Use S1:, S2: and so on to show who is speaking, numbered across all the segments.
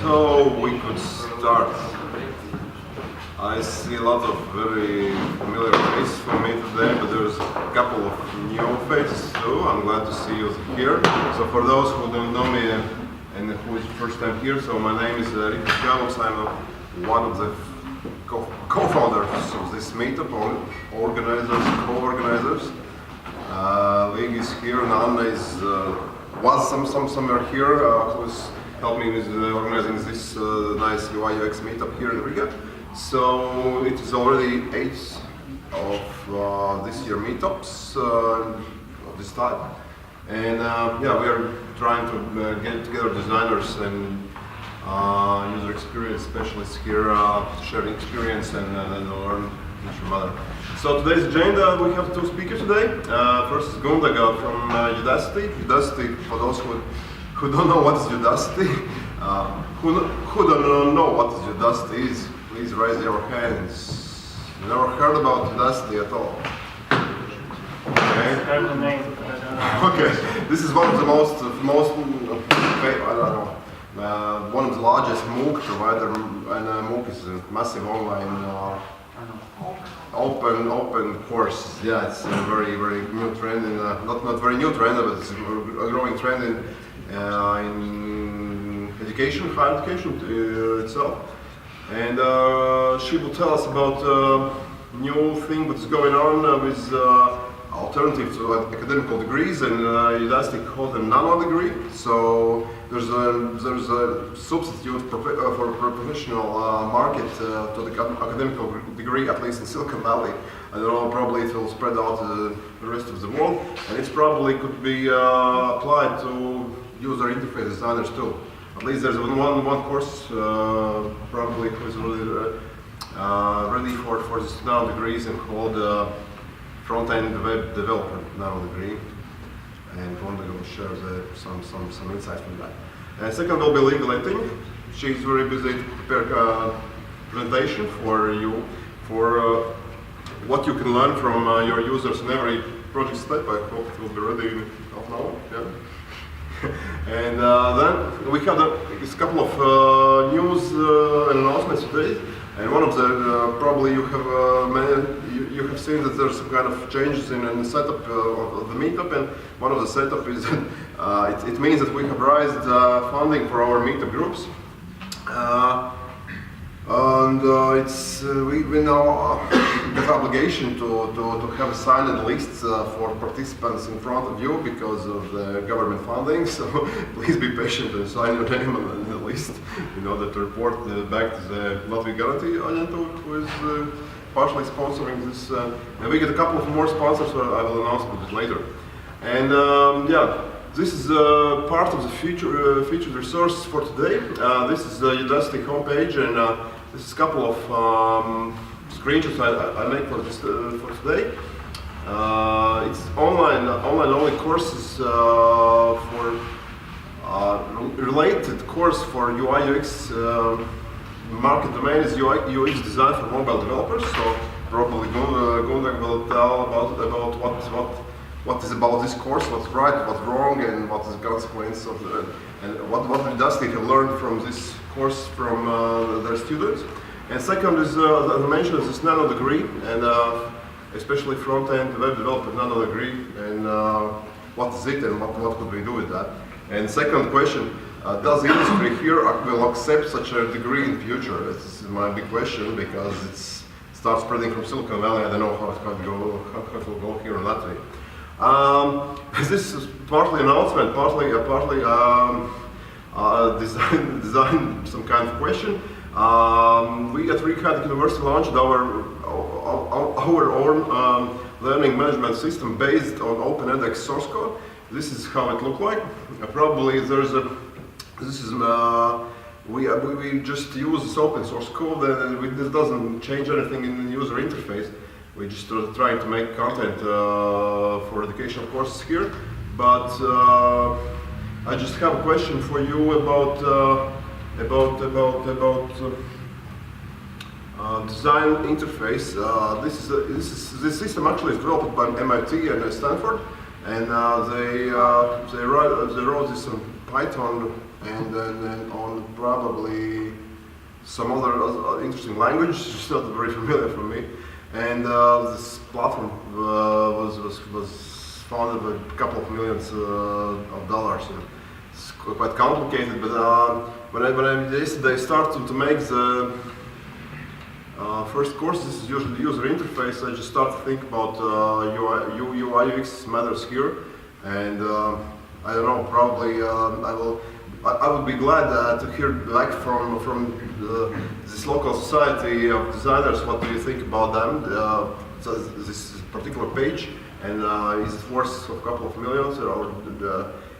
S1: So we could start. I see a lot of very familiar faces for me today, but there's a couple of new faces too. I'm glad to see you here. So for those who don't know me and who is first time here, so my name is Rick Galus. I'm one of the co-founders of this meetup, co-organizers. Lig is here, and Anna is was somewhere here who's helping me with organizing this nice UI UX meetup here in Riga. So it is already 8th of this year meetups of this type, and yeah, we are trying to get together designers and user experience specialists here to share experience and learn each from other. So today's agenda, we have two speakers today. First is Gundaga from Udacity. Udacity, for those who don't know what is Udacity, who don't know what Udacity is, please raise your hands. You never heard about Udacity at all? Okay.
S2: Heard the name, but I don't know.
S1: Okay, this is one of the most I don't know, one of the largest MOOC provider, and MOOC is a massive online open course. Yeah, it's a very new trend, in, not very new trend, but it's a growing trend in education, higher education itself. And she will tell us about new thing that's going on with alternative to academical degrees, and Udacity calls them nano degree. So there's a substitute for professional market to the academical degree, at least in Silicon Valley. I don't know, probably it will spread out the rest of the world, and it probably could be applied to user interface designers too. At least there's one course probably who's really ready for this nano degrees, and called front-end web developer nano degree, and Gundaga will share some insights from that. And second will be legal editing. She's very busy to prepare a presentation for you for what you can learn from your users in every project step. I hope it will be ready in half an hour. Yeah. And then we have a couple of news and announcements today. And one of the probably you have seen that there's some kind of changes in the setup of the meetup, and one of the setup is it means that we have raised funding for our meetup groups, and we now have obligation to have a signed list for participants in front of you because of the government funding. So please be patient and sign your name on the list in order to report back to the Latvian Guarantee Agentur, who is partially sponsoring this. And we get a couple of more sponsors, so I will announce a bit later. And yeah, this is part of the featured resource for today. This is the Udacity homepage, and this is a couple of screenshots I make for today. It's online only courses for related course for UI UX. Market domain is UI UX design for mobile developers. So probably Gundaga will tell about what is about this course, what's right, what's wrong, and what is the consequence of and what Udacity have learned from this course from their students. And second is, as I mentioned, is this nano degree, and especially front-end web developer nano degree, and what is it, and what could we do with that? And second question, does the industry here will accept such a degree in future? This is my big question, because it starts spreading from Silicon Valley. I don't know how it will go here in Latvia. This is partly announcement, partly design some kind of question. We at Red University launched our own learning management system based on open edX source code. This is how it looked like. Probably there's a. This is we just use this open source code, and this doesn't change anything in the user interface. We just trying to make content for educational courses here. But I just have a question for you about design interface. This system actually is developed by MIT and Stanford, and they wrote this on Python and then on probably some other interesting language, just not very familiar for me. And this platform was founded with a couple of millions of dollars. It's quite complicated, but when I yesterday started to make the first course, this is usually user interface, I just started to think about UI UX matters here, and I don't know, probably I would be glad to hear back from this local society of designers. What do you think about them? This particular page, and is it worth a couple of millions, or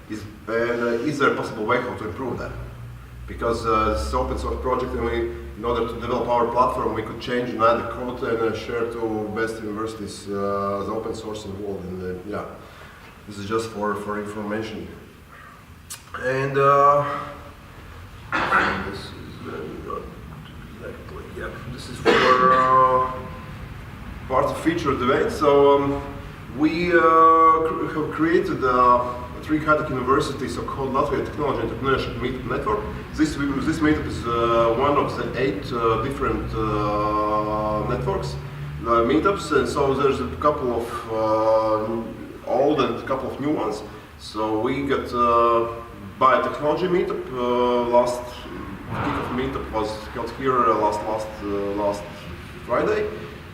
S1: is there a possible way how to improve that? Because this is open source project, and in order to develop our platform, we could change and add the code and share to best universities as open source involved. And yeah, this is just for information. And this is exactly, yeah, this is for part of feature debate. So we have created at Red University so-called Latvia Technology Entrepreneurship Meetup Network. This meetup is one of the 8 different networks, meetups, and so there's a couple of old and a couple of new ones. So we got biotechnology meetup. Last kickoff meetup was held here last Friday.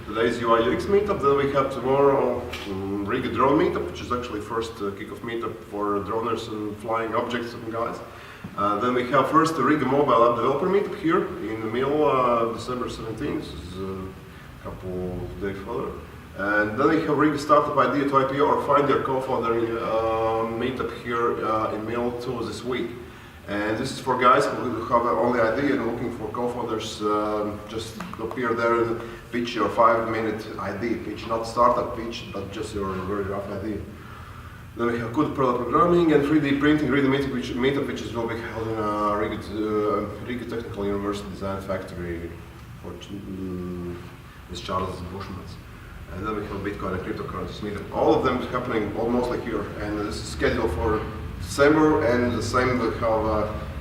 S1: Today's UI UX meetup. Then we have tomorrow Riga drone meetup, which is actually first kickoff meetup for droners and flying objects and guys. Then we have first the Riga mobile app developer meetup here in the middle, December 17th. This is a couple of days further. And then we have Riga Startup Idea to IPO or Find Your Co-Founder meetup here in middle 2 this week. And this is for guys who have only idea and looking for co-founders. Just appear there and pitch your 5-minute idea pitch, not startup pitch, but just your very rough idea. Then we have good product programming and 3D printing Riga meetup, which will be held in Riga Technical University Design Factory for with Charles Bushmans. And then we have Bitcoin and cryptocurrencies meetup. All of them happening almost like here, and this is scheduled for December, and the same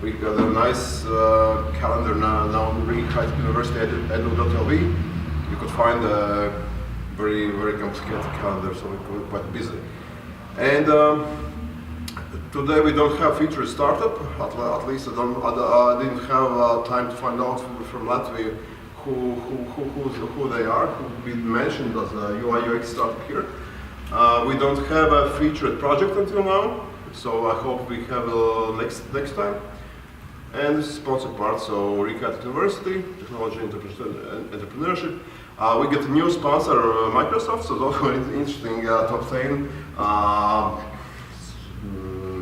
S1: we got a nice calendar now on Red University edu.lv. You could find a very, very complicated calendar, so we're quite busy. And today we don't have featured startup, at least I didn't have time to find out from Latvia who they are, who we mentioned as a UI UX startup here. We don't have a featured project until now, so I hope we have next time. And this is sponsored part, so Red University, Technology Entrepreneurship. We get a new sponsor, Microsoft, so it's also interesting to obtain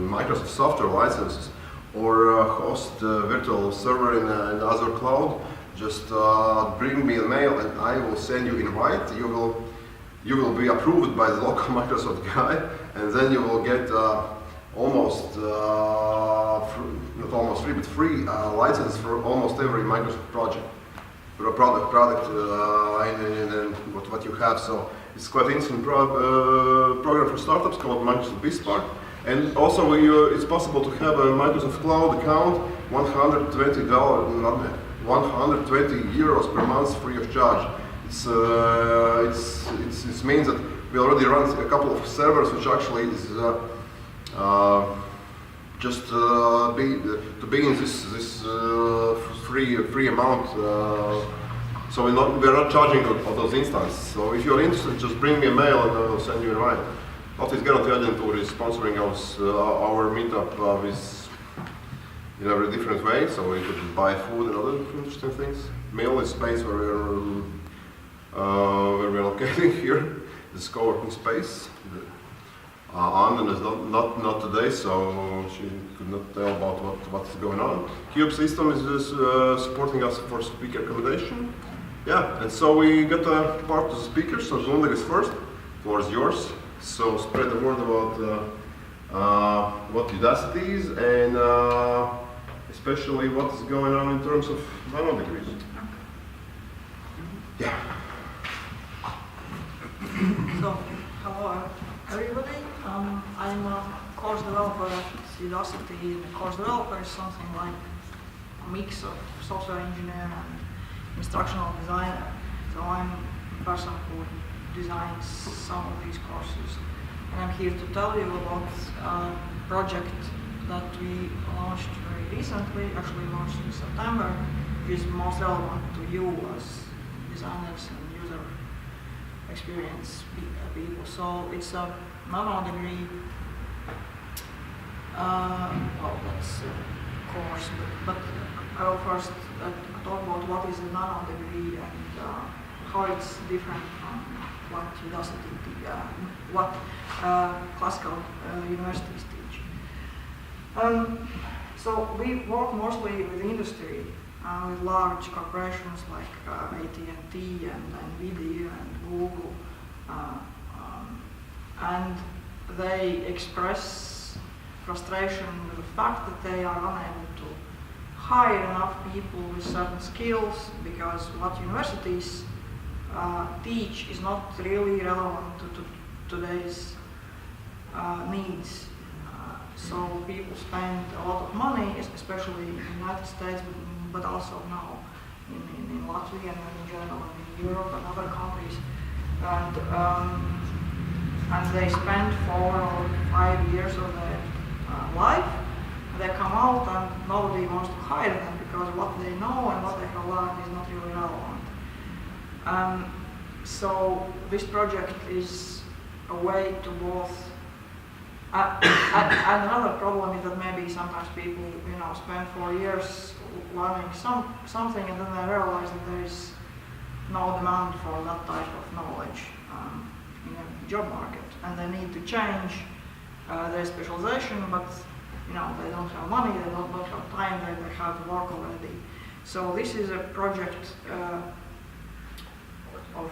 S1: Microsoft software licenses or host virtual server in Azure cloud. Just bring me a mail and I will send you invite. You will be approved by the local Microsoft guy, and then you will get almost not almost free, but free license for almost every Microsoft project, or a product in what you have. So it's quite interesting program for startups called Microsoft BizSpark. And also it's possible to have a Microsoft Cloud account, $120, 120 euros per month free of charge. It means that we already run a couple of servers, which actually is just to be in this free amount. So we're not charging for those instances. So if you're interested, just bring me a mail and I will send you a ride. Latvijas Garantija aģentūra is sponsoring our meetup in a very different way, so we could buy food and other interesting things. Mill is space where we're located here, this co-working space. Anna is not today, so she could not tell about what's going on. Cube System is supporting us for speaker accommodation. Yeah, and so we got a part of the speakers, so Gunnar is first, floor is yours. So spread the word about what Udacity is and especially what is going on in terms of nanodegrees. Yeah.
S2: So, hello everybody. I'm a course developer at Udacity. A course developer is something like a mix of software engineer and instructional designer. So I'm a person who designs some of these courses. And I'm here to tell you about a project that we launched very recently, actually launched in September, which is most relevant to you as designers and user experience people. So it's a nano degree, that's a course, but I will first talk about what is a nano degree and how it's different from what Udacity, what classical universities teach. So we work mostly with industry, with large corporations like AT&T and NVIDIA and Google, and they express frustration with the fact that they are unable to hire enough people with certain skills because what universities teach is not really relevant to today's needs. So people spend a lot of money, especially in the United States, but also now in Latvia and in general in Europe and other countries. And they spend 4 or 5 years of their life. They come out and nobody wants to hire them because what they know and what they have learned is not really relevant. So this project is a way to both. And another problem is that maybe sometimes people, spend 4 years learning something and then they realize that there is no demand for that type of knowledge in a job market, and they need to change their specialization, but they don't have money, they don't have time, they have to work already. So this is a project of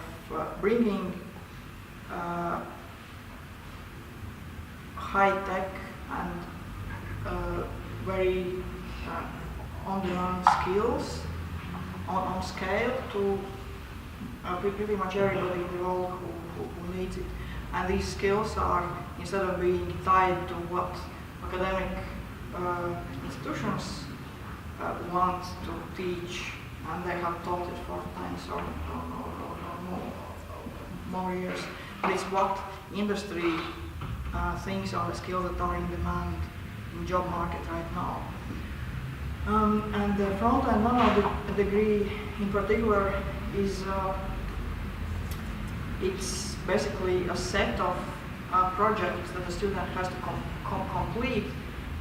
S2: bringing high-tech and very on-demand skills on scale to pretty much everybody in the world who needs it. And these skills are, instead of being tied to what academic institutions want to teach, and they have taught it for 10 or more years, but it's what industry thinks are the skills that are in demand in the job market right now. And the front-end nano degree in particular is it's basically a set of projects that the student has to complete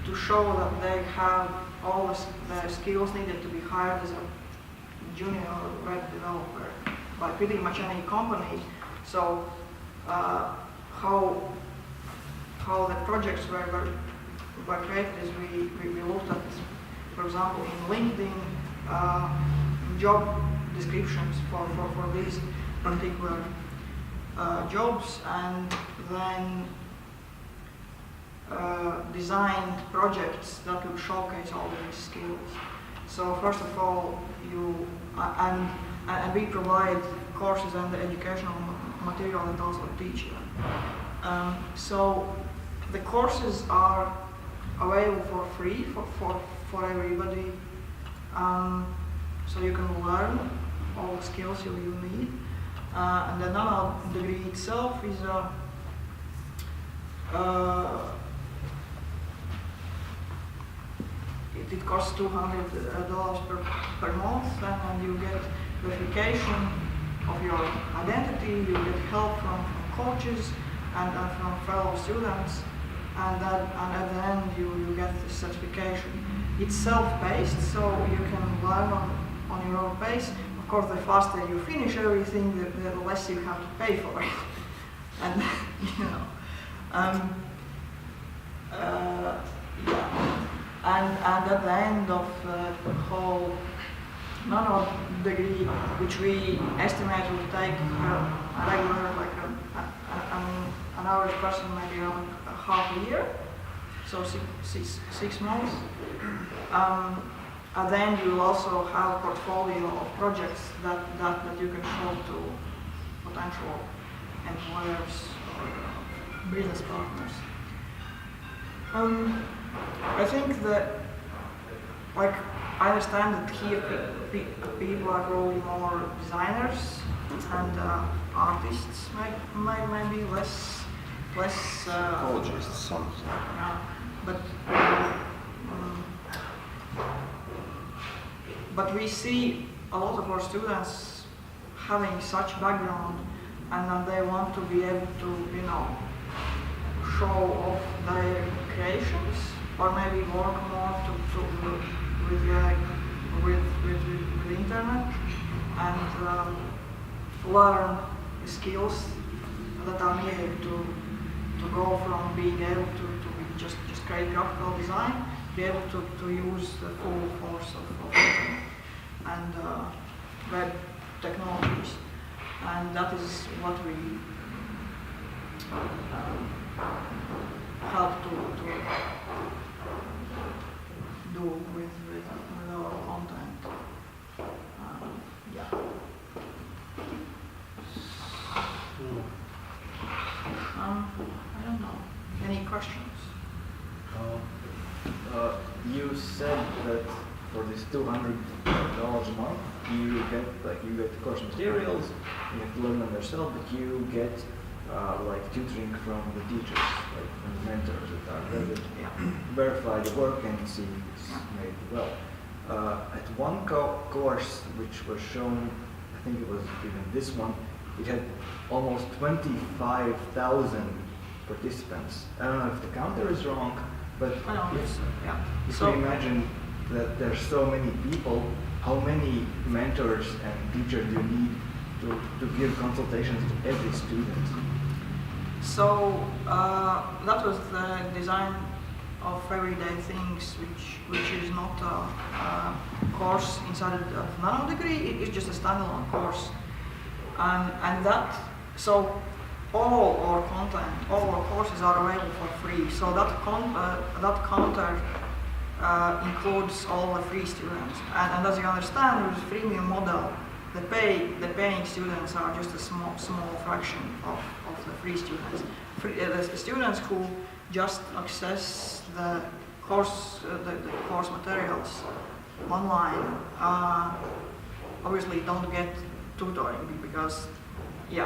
S2: to show that they have all the skills needed to be hired as a junior web developer by pretty much any company. So how the projects were created is we looked at, for example, in LinkedIn job descriptions for these particular jobs, and then designed projects that would showcase all these skills. So first of all, and we provide courses and the educational material that also teach them. So the courses are available for free for everybody. So you can learn all the skills you need. And the nano degree itself is it costs $200 per month, and you get verification of your identity, you get help from coaches, and from fellow students, and at the end you get the certification. It's self-paced, so you can learn on your own pace. Of course, the faster you finish everything, the less you have to pay for it. And yeah. And at the end of the whole nano degree, which we estimate will take a regular, like an average person maybe around half a year, so 6 months. And then you will also have a portfolio of projects that you can show to potential employers or business partners. I think that, like, I understand that here people are growing more designers and artists, maybe less.
S1: Ecologists, some.
S2: Yeah, but we see a lot of our students having such background, and then they want to be able to, show off their creations, or maybe work more with the internet and learn skills that are needed to go from being able to just create graphical design, be able to use the full force of internet and web technologies, and that is what we help to do with our content. Yeah. I don't know. Any questions?
S3: You said that for this $200 a month, you get course materials, you have to learn them yourself, but you get tutoring from the teachers, like from the mentors that are there that verify the work and see if it's made well. At one course which was shown, I think it was even this one, it had almost 25,000 participants. I don't know if the counter is wrong, but if you imagine that there's so many people, how many mentors and teachers do you need to give consultations to every student?
S2: So that was the design of everyday things, which is not a course inside of nano degree. It's just a standalone course, and that so all our content, all our courses are available for free. So that counter includes all the free students, and as you understand, with the freemium model, the paying students are just a small fraction of the free students. The students who just access the course materials online obviously don't get tutoring because we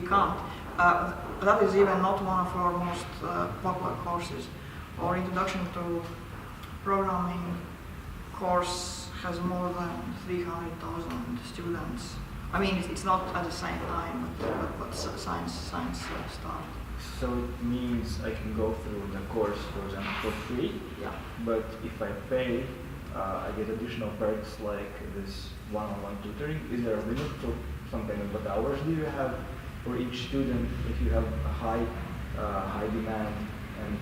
S2: can't. That is even not one of our most popular courses. Our introduction to programming course has more than 300,000 students. I mean, it's not at the same time, but science start.
S3: So it means I can go through the course, for example, for free.
S2: Yeah.
S3: But if I pay, I get additional perks like this one-on-one tutoring. Is there a limit for some kind of what hours do you have for each student if you have a high demand? And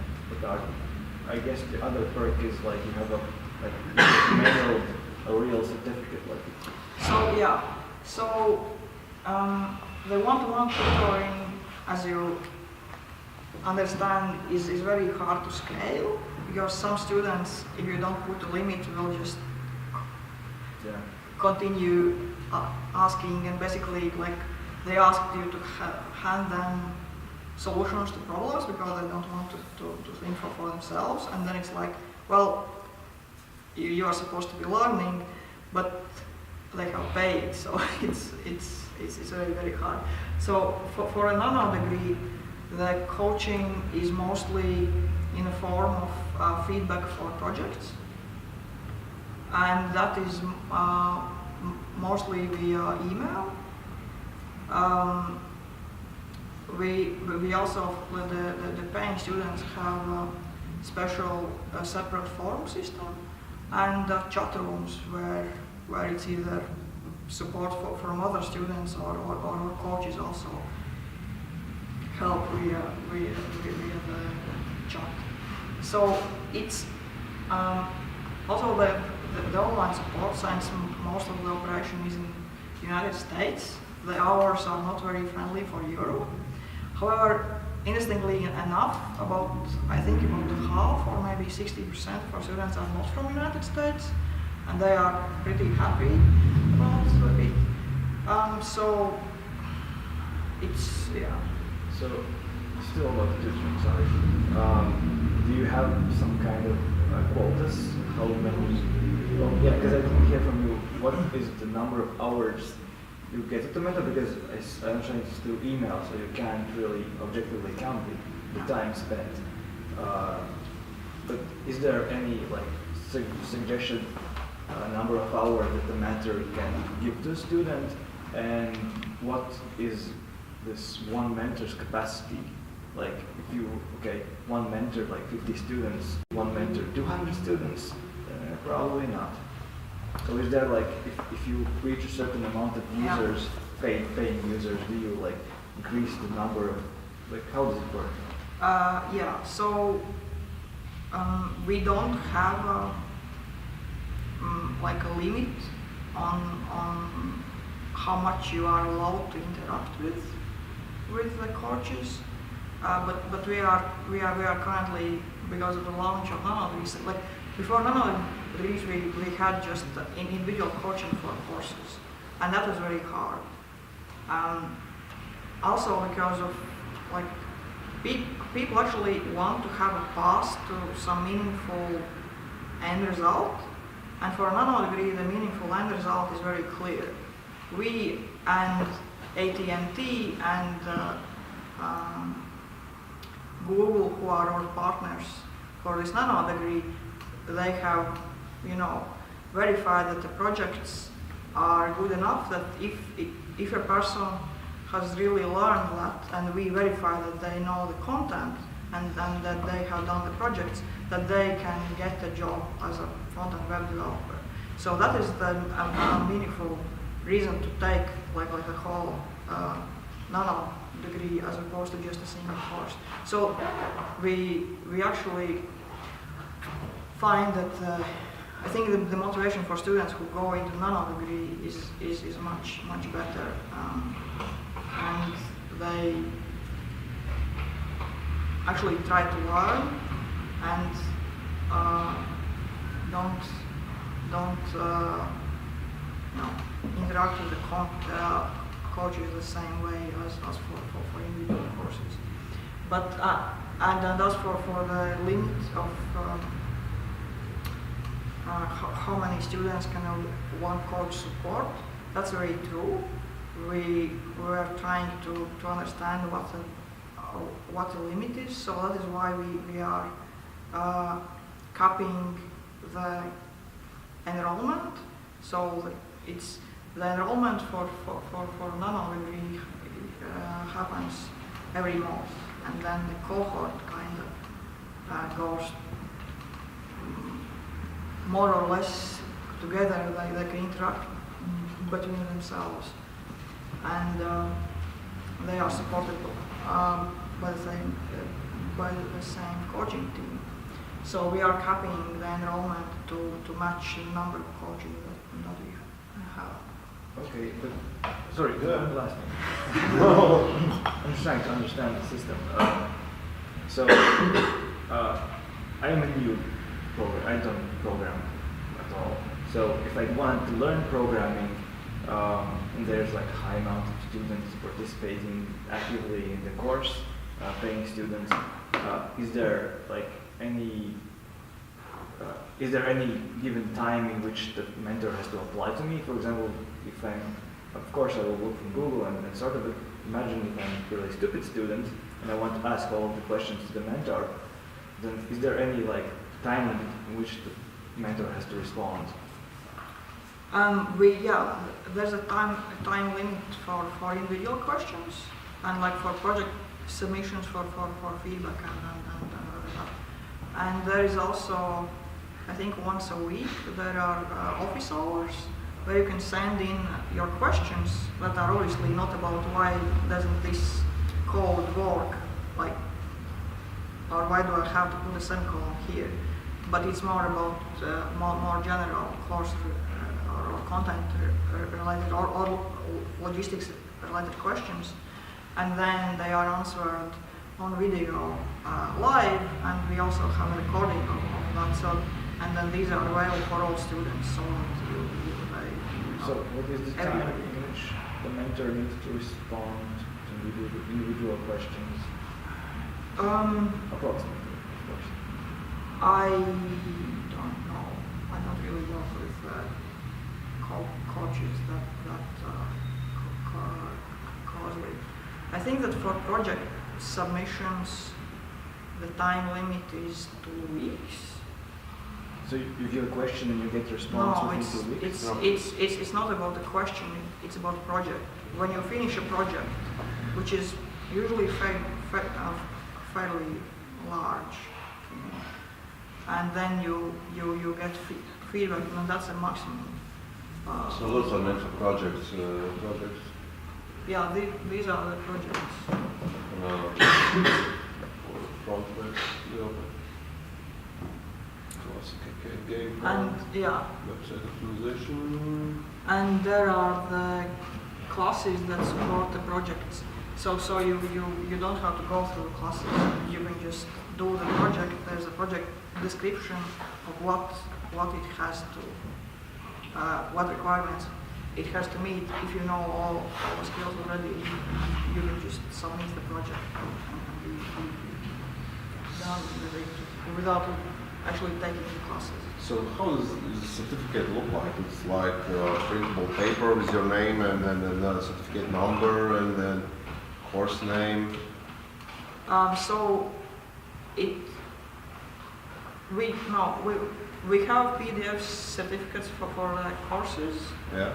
S3: I guess the other perk is like you have a real certificate like it.
S2: So the one-to-one tutoring, as you understand, is very hard to scale because some students, if you don't put a limit, will just continue asking, and basically like they ask you to hand them solutions to problems because they don't want to think for themselves, and then it's like, well, you are supposed to be learning, but they have paid, so it's very, very hard. So for a nano degree, the coaching is mostly in the form of feedback for projects, and that is mostly via email. we also, the paying students have a special separate forum system and chat rooms where it's either support from other students or coaches also help via the chat. So it's also the online support, since most of the operation is in the United States, the hours are not very friendly for Europe. However, interestingly enough, I think about half or maybe 60% of our students are not from the United States, and they are pretty happy about it. So it's, yeah.
S3: So, still about tutoring, sorry. Do you have some kind of quotas? How many? Well, yeah, because I didn't hear from you. What is the number of hours you get at the mentor? Because I understand it's through email, so you can't really objectively count the time spent. But is there any suggestion number of hours that the mentor can give to a student, and what is this one mentor's capacity? Like if you, one mentor, 50 students, one mentor, 200 students, probably not. So is there if you reach a certain amount of users, paying users, do you increase the number of, how does it work?
S2: Yeah, so we don't have a limit on how much you are allowed to interact with the coaches. But we are currently, because of the launch of nanodegrees, before nanodegrees we had just individual coaching for courses, and that was very hard. Also because of people actually want to have a path to some meaningful end result, and for a nanodegree the meaningful end result is very clear. We and AT&T and Google, who are our partners for this nanodegree, they have, verified that the projects are good enough that if a person has really learned that, and we verify that they know the content and that they have done the projects, that they can get a job as a front-end web developer. So that is the meaningful reason to take a whole nano degree as opposed to just a single course. So we actually find that I think the motivation for students who go into nano degree is much better, and they actually try to learn and don't interact with the coaches the same way as for individual courses. But and as for the limit of how many students can one coach support, that's very true. We were trying to understand what the limit is, so that is why we are capping the enrollment. So it's the enrollment for nano degree happens every month, and then the cohort kind of goes more or less together. They can interact between themselves, and they are supported by the same coaching team. So we are capping the enrollment to match the number of coaches that we have. Okay,
S3: but sorry, one last thing. I'm just trying to understand the system. I am a new programmer. I don't program at all. So if I wanted to learn programming, and there's a high amount of students participating actively in the course, paying students, is there any given time in which the mentor has to apply to me? For example, if of course I will look from Google and sort of imagine if I'm a really stupid student and I want to ask all of the questions to the mentor, then is there any time limit in which the mentor has to respond?
S2: There's a time limit for individual questions, and like for project submissions for feedback and there is also, I think once a week there are office hours where you can send in your questions that are obviously not about why doesn't this code work, like, or why do I have to put a semicolon here, but it's more about more general course or content related or logistics related questions, and then they are answered on video live, and we also have a recording of that. So, and then these are available for all students. So
S3: So what is the time in which the mentor needs to respond to individual questions? Approximately, of course.
S2: I don't know. I don't really work with coaches that closely. I think that for project submissions, the time limit is 2 weeks.
S3: So you give a question and you get response
S2: No,
S3: within 2 weeks?
S2: it's not about the question, it's about the project. When you finish a project, which is usually fairly large, and then you get feedback, and that's a maximum.
S1: So those are meant for projects.
S2: Yeah, these are the projects.
S1: Front-end development. Classic game.
S2: And yeah,
S1: Website optimization.
S2: and there are the classes that support the projects. So you don't have to go through the classes. You can just do the project. There's a project description of what it has to, what requirements it has to meet. If you know all the skills already, you can just submit the project and be done with it without actually taking the classes.
S1: So how does the certificate look like? It's like a printable paper with your name and then a certificate number and then course name.
S2: So we have PDF certificates for the courses.
S1: Yeah.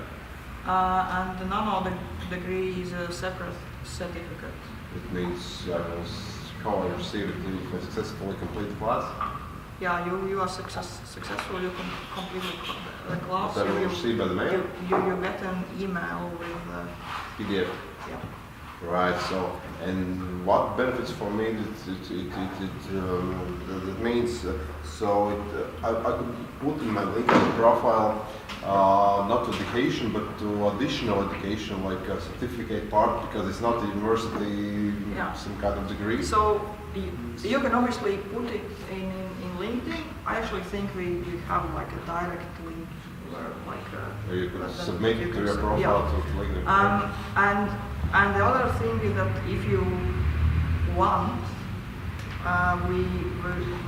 S2: And the nano-degree is a separate certificate.
S1: It means how I receive it if I successfully complete the class.
S2: Yeah, you are successful, you can complete the class.
S1: That I will receive by the mail?
S2: You get an email with
S1: PDF.
S2: yeah.
S1: Right, so, and what benefits for me that means, I could put in my LinkedIn profile not to education but to additional education like a certificate part because it's not a university, some kind of degree.
S2: So you can obviously put it in LinkedIn. I actually think we have like a direct link where like
S1: you could submit it to your profile to LinkedIn.
S2: And the other thing is that if you want,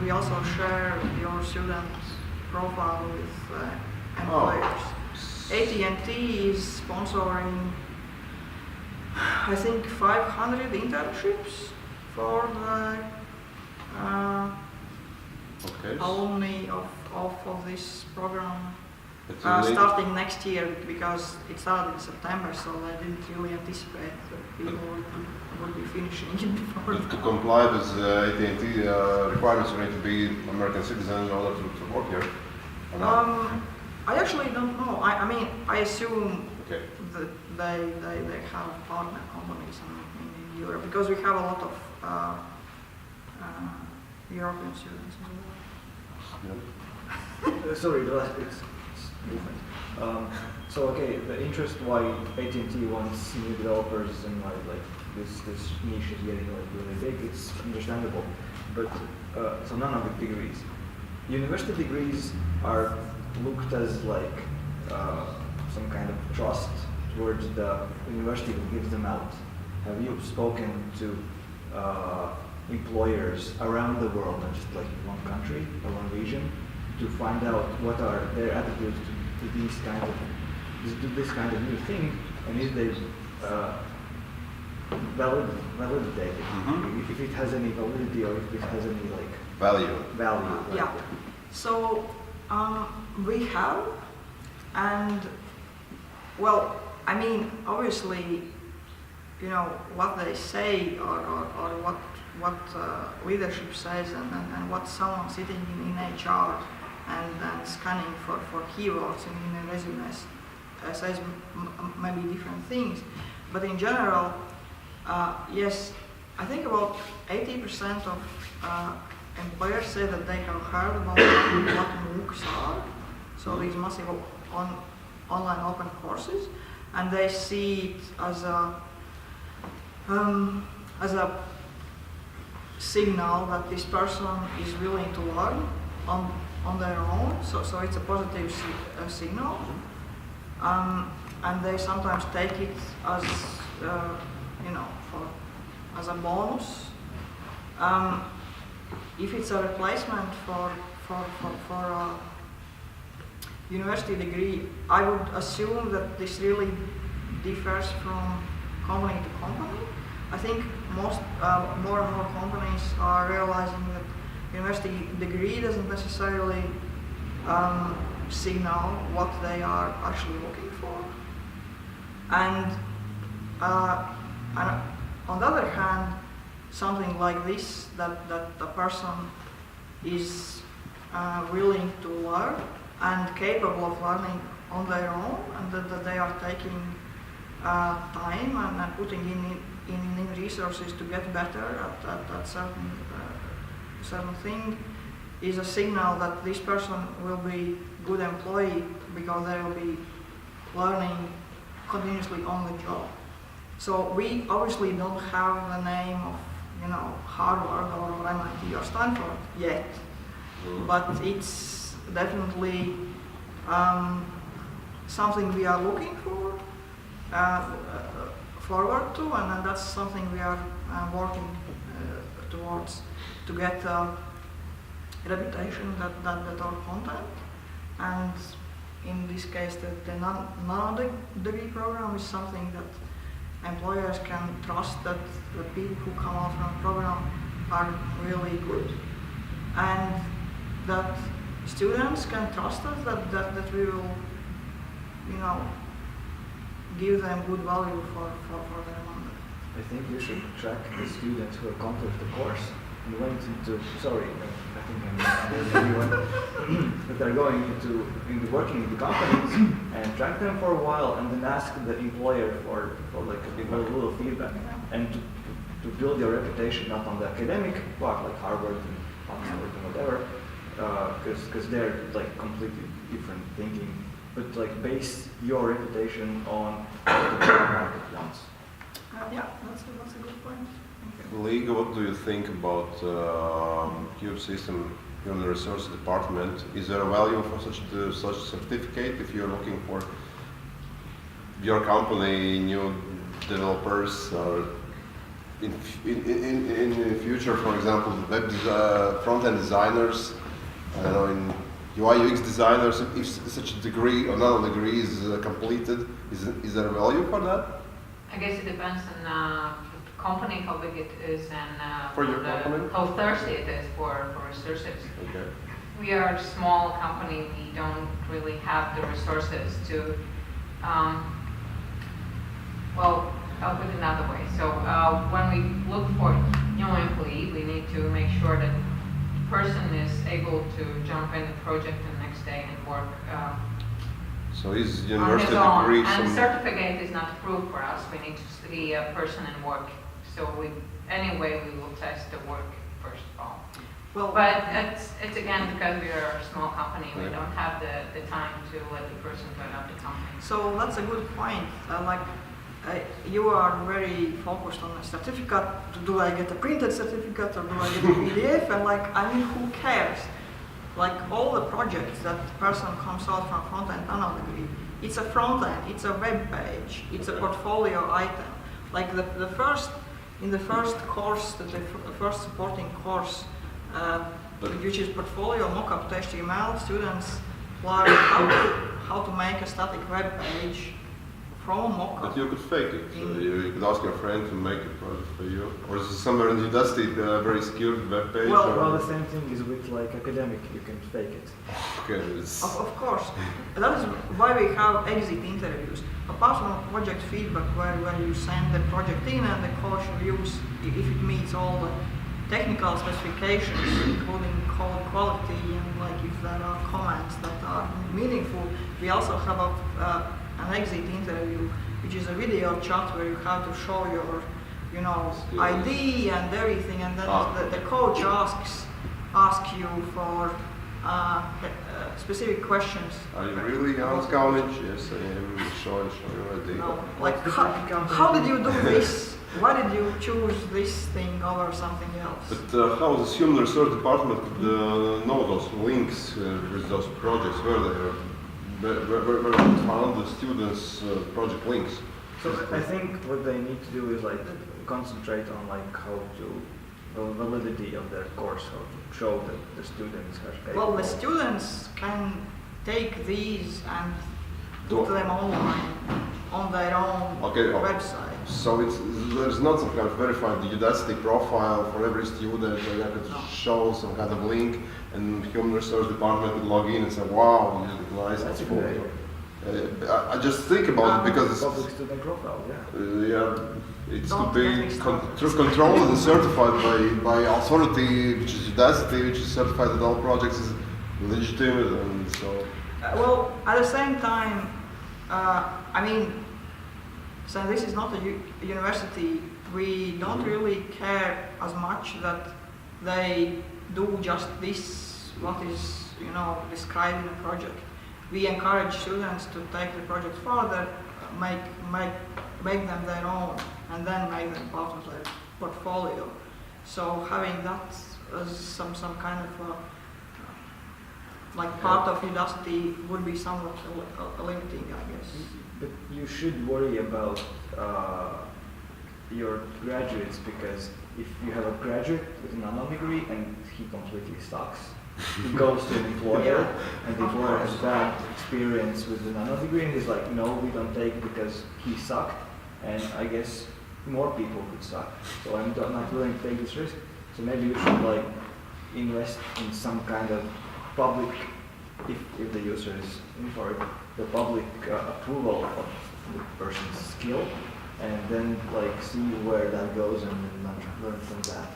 S2: we also share your student profile with employers. AT&T is sponsoring, I think, 500 internships for the alumni of this program. Starting next year because it started in September, so I didn't really anticipate that people would be finishing it before.
S1: To comply with AT&T requirements, you need to be American citizen in order to work here.
S2: I actually don't know. I mean, I assume
S1: that
S2: they have partner companies in Europe because we have a lot of European students as well.
S3: Sorry, it's different. So okay, the interest why AT&T wants new developers and why like this niche is getting like really big, it's understandable. But so none of the degrees. University degrees are looked as like some kind of trust towards the university that gives them out. Have you spoken to employers around the world, not just like one country or one region, to find out what are their attitudes to this kind of new thing, and if they validate it, if it has any validity or if it has any like
S1: value.
S3: Right?
S2: Yeah. So we have, and well, I mean, obviously, what they say or what leadership says and what someone sitting in HR and scanning for keywords in a resume says maybe different things. But in general, yes, I think about 80% of employers say that they have heard about what MOOCs are, so these massive online open courses, and they see it as a signal that this person is willing to learn on their own. So it's a positive signal, and they sometimes take it as as a bonus. If it's a replacement for a university degree, I would assume that this really differs from company to company. I think more and more companies are realizing that university degree doesn't necessarily signal what they are actually looking for. And on the other hand, something like this, that the person is willing to learn and capable of learning on their own, and that they are taking time and putting in resources to get better at certain thing, is a signal that this person will be good employee because they will be learning continuously on the job. So we obviously don't have the name of Harvard or MIT or Stanford yet, but it's definitely something we are looking forward to, and that's something we are working towards, to get a reputation that our content, and in this case the non-degree program is something that employers can trust, that the people who come out from the program are really good, and that students can trust us that we will give them good value for their money.
S3: I think you should track the students who accomplished the course and went into, I think I'm everyone, but they're going into working in the companies, and track them for a while and then ask the employer for like a little feedback, and to build your reputation not on the academic part like Harvard and Oxford and whatever, because they're like completely different thinking, but like base your reputation on what the job market wants.
S2: Yeah, that's a good point.
S1: Liga, what do you think about Cube System Human Resources Department? Is there a value for such certificate if you're looking for your company, new developers, or in the future, for example, web front-end designers, in UI UX designers, if such a degree or nano degree is completed, is there a value for that?
S4: I guess it depends on the company, how big it is, and
S1: for your company?
S4: how thirsty it is for resources.
S1: Okay.
S4: We are a small company. We don't really have the resources to, well, I'll put it another way. So when we look for new employee, we need to make sure that the person is able to jump in the project the next day and work
S1: So is
S4: on
S1: university
S4: his own.
S1: degree
S4: And
S1: some...
S4: certificate is not proof for us. We need to see a person and work. So anyway, we will test the work first of all.
S2: Well,
S4: But it's again because we are a small company. We
S1: Yeah.
S4: don't have the time to let the person join up the company.
S2: so that's a good point. You are very focused on a certificate. Do I get a printed certificate or do I get a PDF? And who cares? Like all the projects that the person comes out from front-end nano degree, it's a front-end, it's a web page, it's a portfolio item. Like in the first course, the first supporting course, which is portfolio mockup to HTML, students learn how to make a static web page from mock-up.
S1: But you could fake it. You could ask your friend to make a project for you. Or is it somewhere in Udacity very skilled web page?
S3: Well, the same thing is with like academic, you can fake it.
S1: Okay, it's...
S2: Of course. That is why we have exit interviews. Apart from project feedback, where you send the project in and the coach reviews if it meets all the technical specifications, including code quality and like if there are comments that are meaningful. We also have an exit interview, which is a video chat where you have to show your, ID and everything, and then the coach asks you for specific questions.
S1: Are you really Hans College? Yes, I am. Show your ID.
S2: No, like how did you do this? Why did you choose this thing over something else?
S1: But how the human resource department could know those links with those projects? Where found the students' project links?
S3: So I think what they need to do is like concentrate on like how to the validity of their course, how to show that the students are capable.
S2: Well, the students can take these and put them online on their own website.
S1: So there's not some kind of verified Udacity profile for every student where you could show some kind of link and human resource department could log in and say, wow, you look nice, that's cool. I just think about it because it's
S3: public student profile, yeah.
S1: Yeah, it could be controlled and certified by authority, which is Udacity, which is certified that all projects is legitimate, and so.
S2: Well, at the same time, so this is not a university. We don't really care as much that they do just this, what is described in a project. We encourage students to take the project further, make them their own, and then make them part of their portfolio. So having that as some kind of part of Udacity would be somewhat limiting, I guess.
S3: But you should worry about your graduates, because if you have a graduate with a nano degree and he completely sucks, he goes to an employer and the employer has bad experience with the nano degree and he's like, no, we don't take because he sucked, and I guess more people could suck. So I'm not willing to take this risk. So maybe you should invest in some kind of public, if the user is in for it, the public approval of the person's skill, and then see where that goes and then learn from that.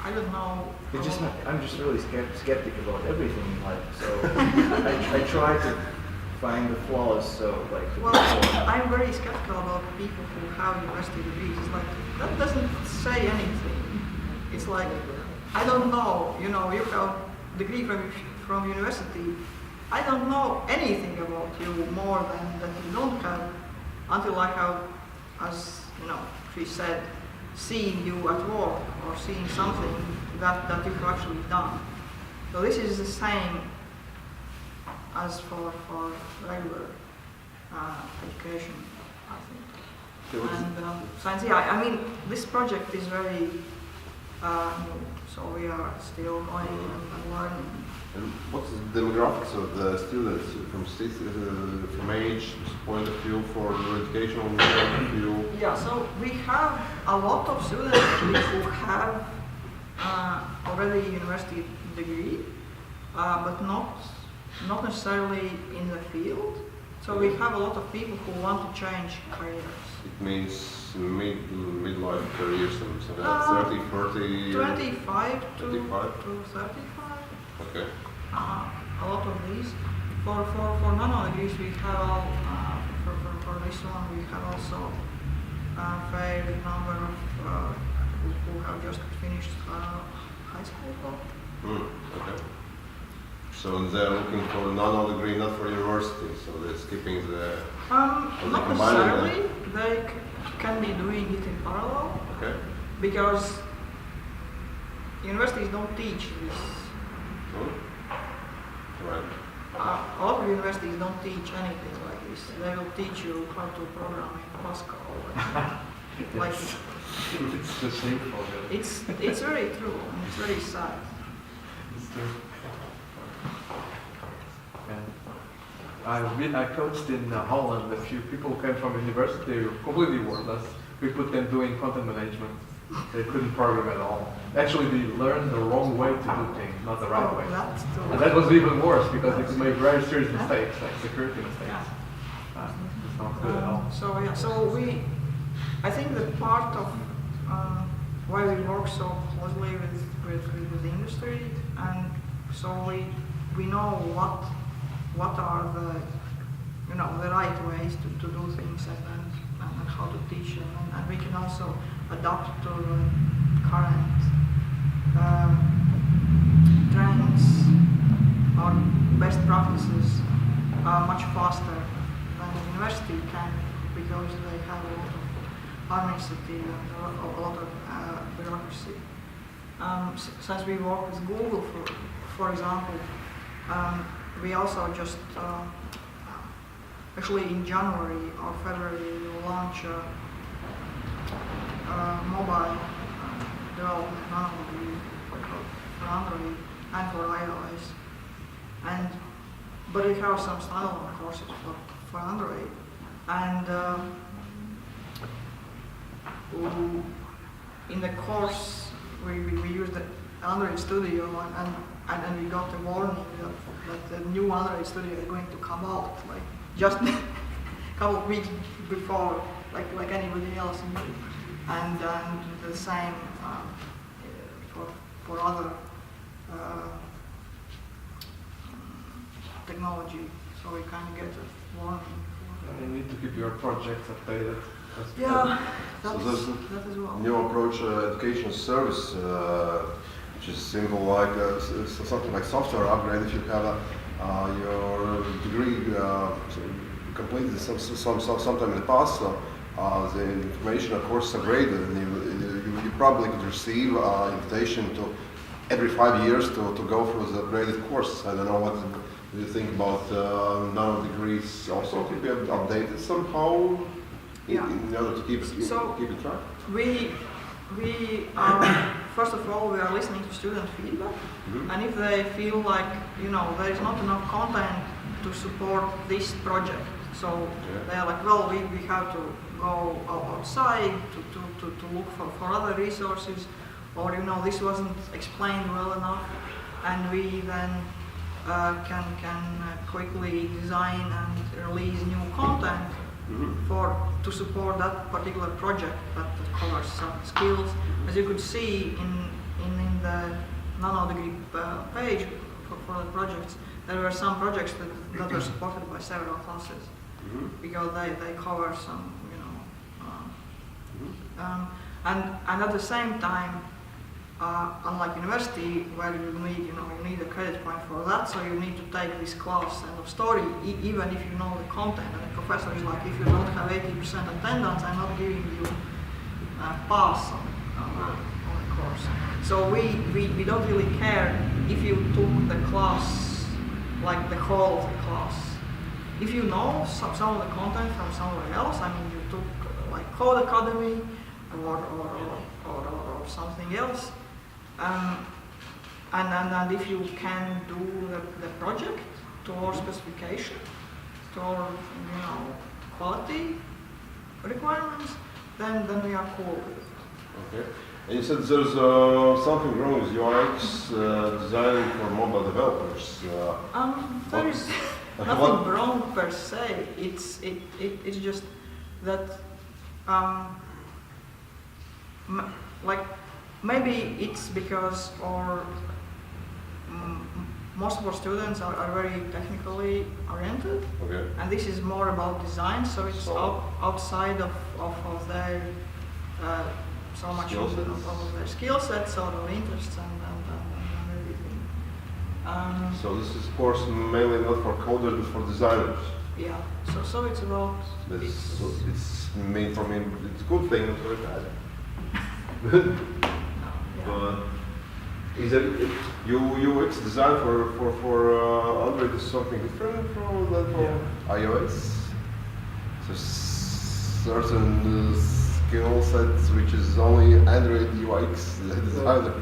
S2: I don't know.
S3: I'm just really skeptic about everything in life, so I try to find the flaws.
S2: Well, I'm very skeptical about people who have university degrees. It's that doesn't say anything. It's I don't know. You have degree from university. I don't know anything about you more than that you don't have until I have, as she said, seeing you at work or seeing something that you've actually done. So this is the same as for regular education, I think. And science, this project is very new, so we are still going and learning.
S1: And what's the demographics of the students from age, point of view, for educational point of view?
S2: Yeah, so we have a lot of students actually who have already a university degree, but not necessarily in the field. So we have a lot of people who want to change careers.
S1: It means midlife careers, something like 30, 40?
S2: 25 to
S1: 35?
S2: to 35.
S1: Okay.
S2: A lot of these. For nano degrees, we have for this one we have also a fair number of who have just finished high school.
S1: Okay. So they're looking for a nano degree, not for university. So they're skipping the.
S2: Not necessarily. They can be doing it in parallel.
S1: Okay.
S2: Because universities don't teach this.
S1: Right.
S2: A lot of universities don't teach anything like this. They will teach you how to program in Pascal.
S5: It's the same for them.
S2: It's very true and it's very sad.
S5: It's true. I coached in Holland. A few people came from university, they were completely worthless. We put them doing content management. They couldn't program at all. Actually, they learned the wrong way to do things, not the right way.
S2: That's too.
S5: And that was even worse because they could make very serious mistakes, like security mistakes. It's not good at all.
S2: I think that part of why we work so closely with the industry, and so we know what are the right ways to do things and how to teach them, and we can also adapt to the current trends or best practices much faster than the university can, because they have a lot of administrative and a lot of bureaucracy. Since we work with Google, for example, we also just actually in January or February we will launch a mobile development for Android and for iOS, but we have some standalone courses for Android, and in the course we use the Android Studio, and we got a warning that the new Android Studio is going to come out like just a couple of weeks before, like anybody else, and the same for other technology, so we kind of get a warning.
S5: You need to keep your projects updated.
S2: Yeah,
S1: So
S2: that
S1: there's
S2: as well.
S1: new approach, education service, which is simple, like something like software upgrade. If you have your degree completed sometime in the past, the information, of course, is graded, and you probably could receive an invitation to every 5 years to go through the graded course. I don't know what do you think about nano degrees also to be updated somehow in order to keep it track?
S2: We are, first of all, we are listening to student feedback, and if they feel like there is not enough content to support this project, so they are like, well, we have to go outside to look for other resources, or this wasn't explained well enough, and we then can quickly design and release new content to support that particular project that covers some skills. As you could see in the nano degree page for the projects, there were some projects that were supported by several classes because they cover some, and at the same time, unlike university where you need a credit point for that, so you need to take this class end of story, even if you know the content, and the professor is like, if you don't have 80% attendance, I'm not giving you a pass on the course. So we don't really care if you took the class, like the whole of the class. If you know some of the content from somewhere else, I mean, you took like Code Academy or something else, and if you can do the project to our specification, to our quality requirements, then we are cool with it.
S1: Okay. And you said there's something wrong with UX design for mobile developers.
S2: There is nothing wrong per se. It's just that maybe it's because most of our students are very technically oriented, and this is more about design, so it's outside of their so much of their skill sets or their interests and everything.
S1: So this is, of course, mainly not for coders but for designers.
S2: Yeah. So it's about.
S1: It's made for me. It's a good thing, not very bad. But is it UX design for Android is something different from that for iOS? So certain skill sets which is only Android UX designer.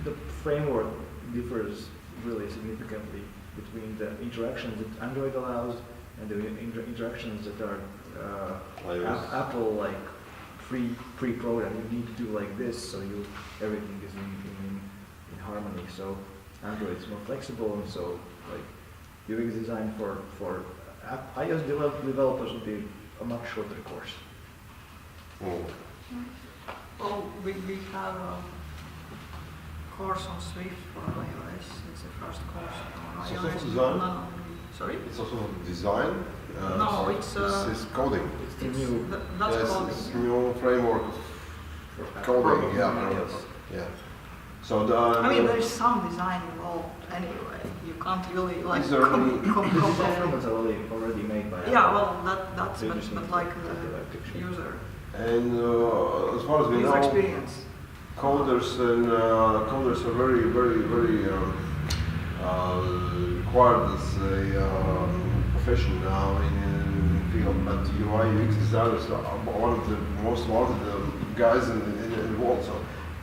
S3: The framework differs really significantly between the interactions that Android allows and the interactions that are
S1: iOS.
S3: Apple like pre-programmed. You need to do like this, so everything is in harmony. So Android is more flexible, and so like UX design for iOS developers would be a much shorter course.
S1: Oh.
S2: Well, we have a course on Swift for iOS. It's the first course on
S1: It's
S2: iOS.
S1: also for design?
S2: Sorry?
S1: It's also design.
S2: No, it's
S1: it's coding.
S3: It's the new
S2: That's
S1: Yes,
S2: coding.
S1: it's new framework
S3: for
S1: of coding. Yeah.
S3: iOS.
S1: Yeah. So the.
S2: I mean, there's some design involved anyway. You can't really like.
S1: Is there any-
S3: The software was already made by
S2: Yeah,
S3: Apple.
S2: well, that's
S3: They just
S2: but
S3: need
S2: like
S3: to
S2: the
S3: do that picture.
S2: user
S1: And as far as we
S2: user
S1: know,
S2: experience.
S1: coders are very required as a profession now in field. But UI UX designers are one of the most wanted guys in the world. So,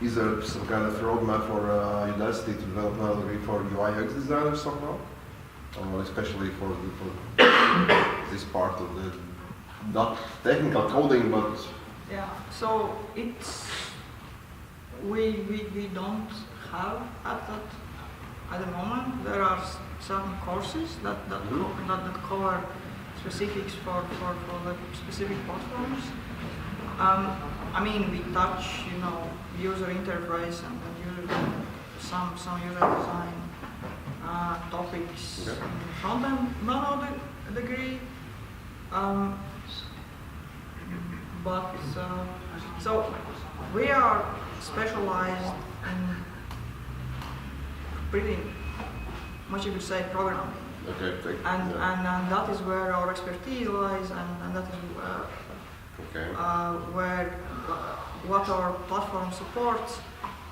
S1: is there some kind of roadmap for Udacity to develop another degree for UI UX designers somehow, or especially for this part of the not technical coding, but
S2: Yeah. So it's we don't have at the moment. There are certain courses that cover specifics for the specific platforms. I mean, we touch, user interface and some user design topics
S1: Okay.
S2: in front end, not on the degree. But so we are specialized in pretty much, you could say, programming.
S1: okay,
S2: And that is where our expertise lies, and that is
S1: okay.
S2: where what our platform supports.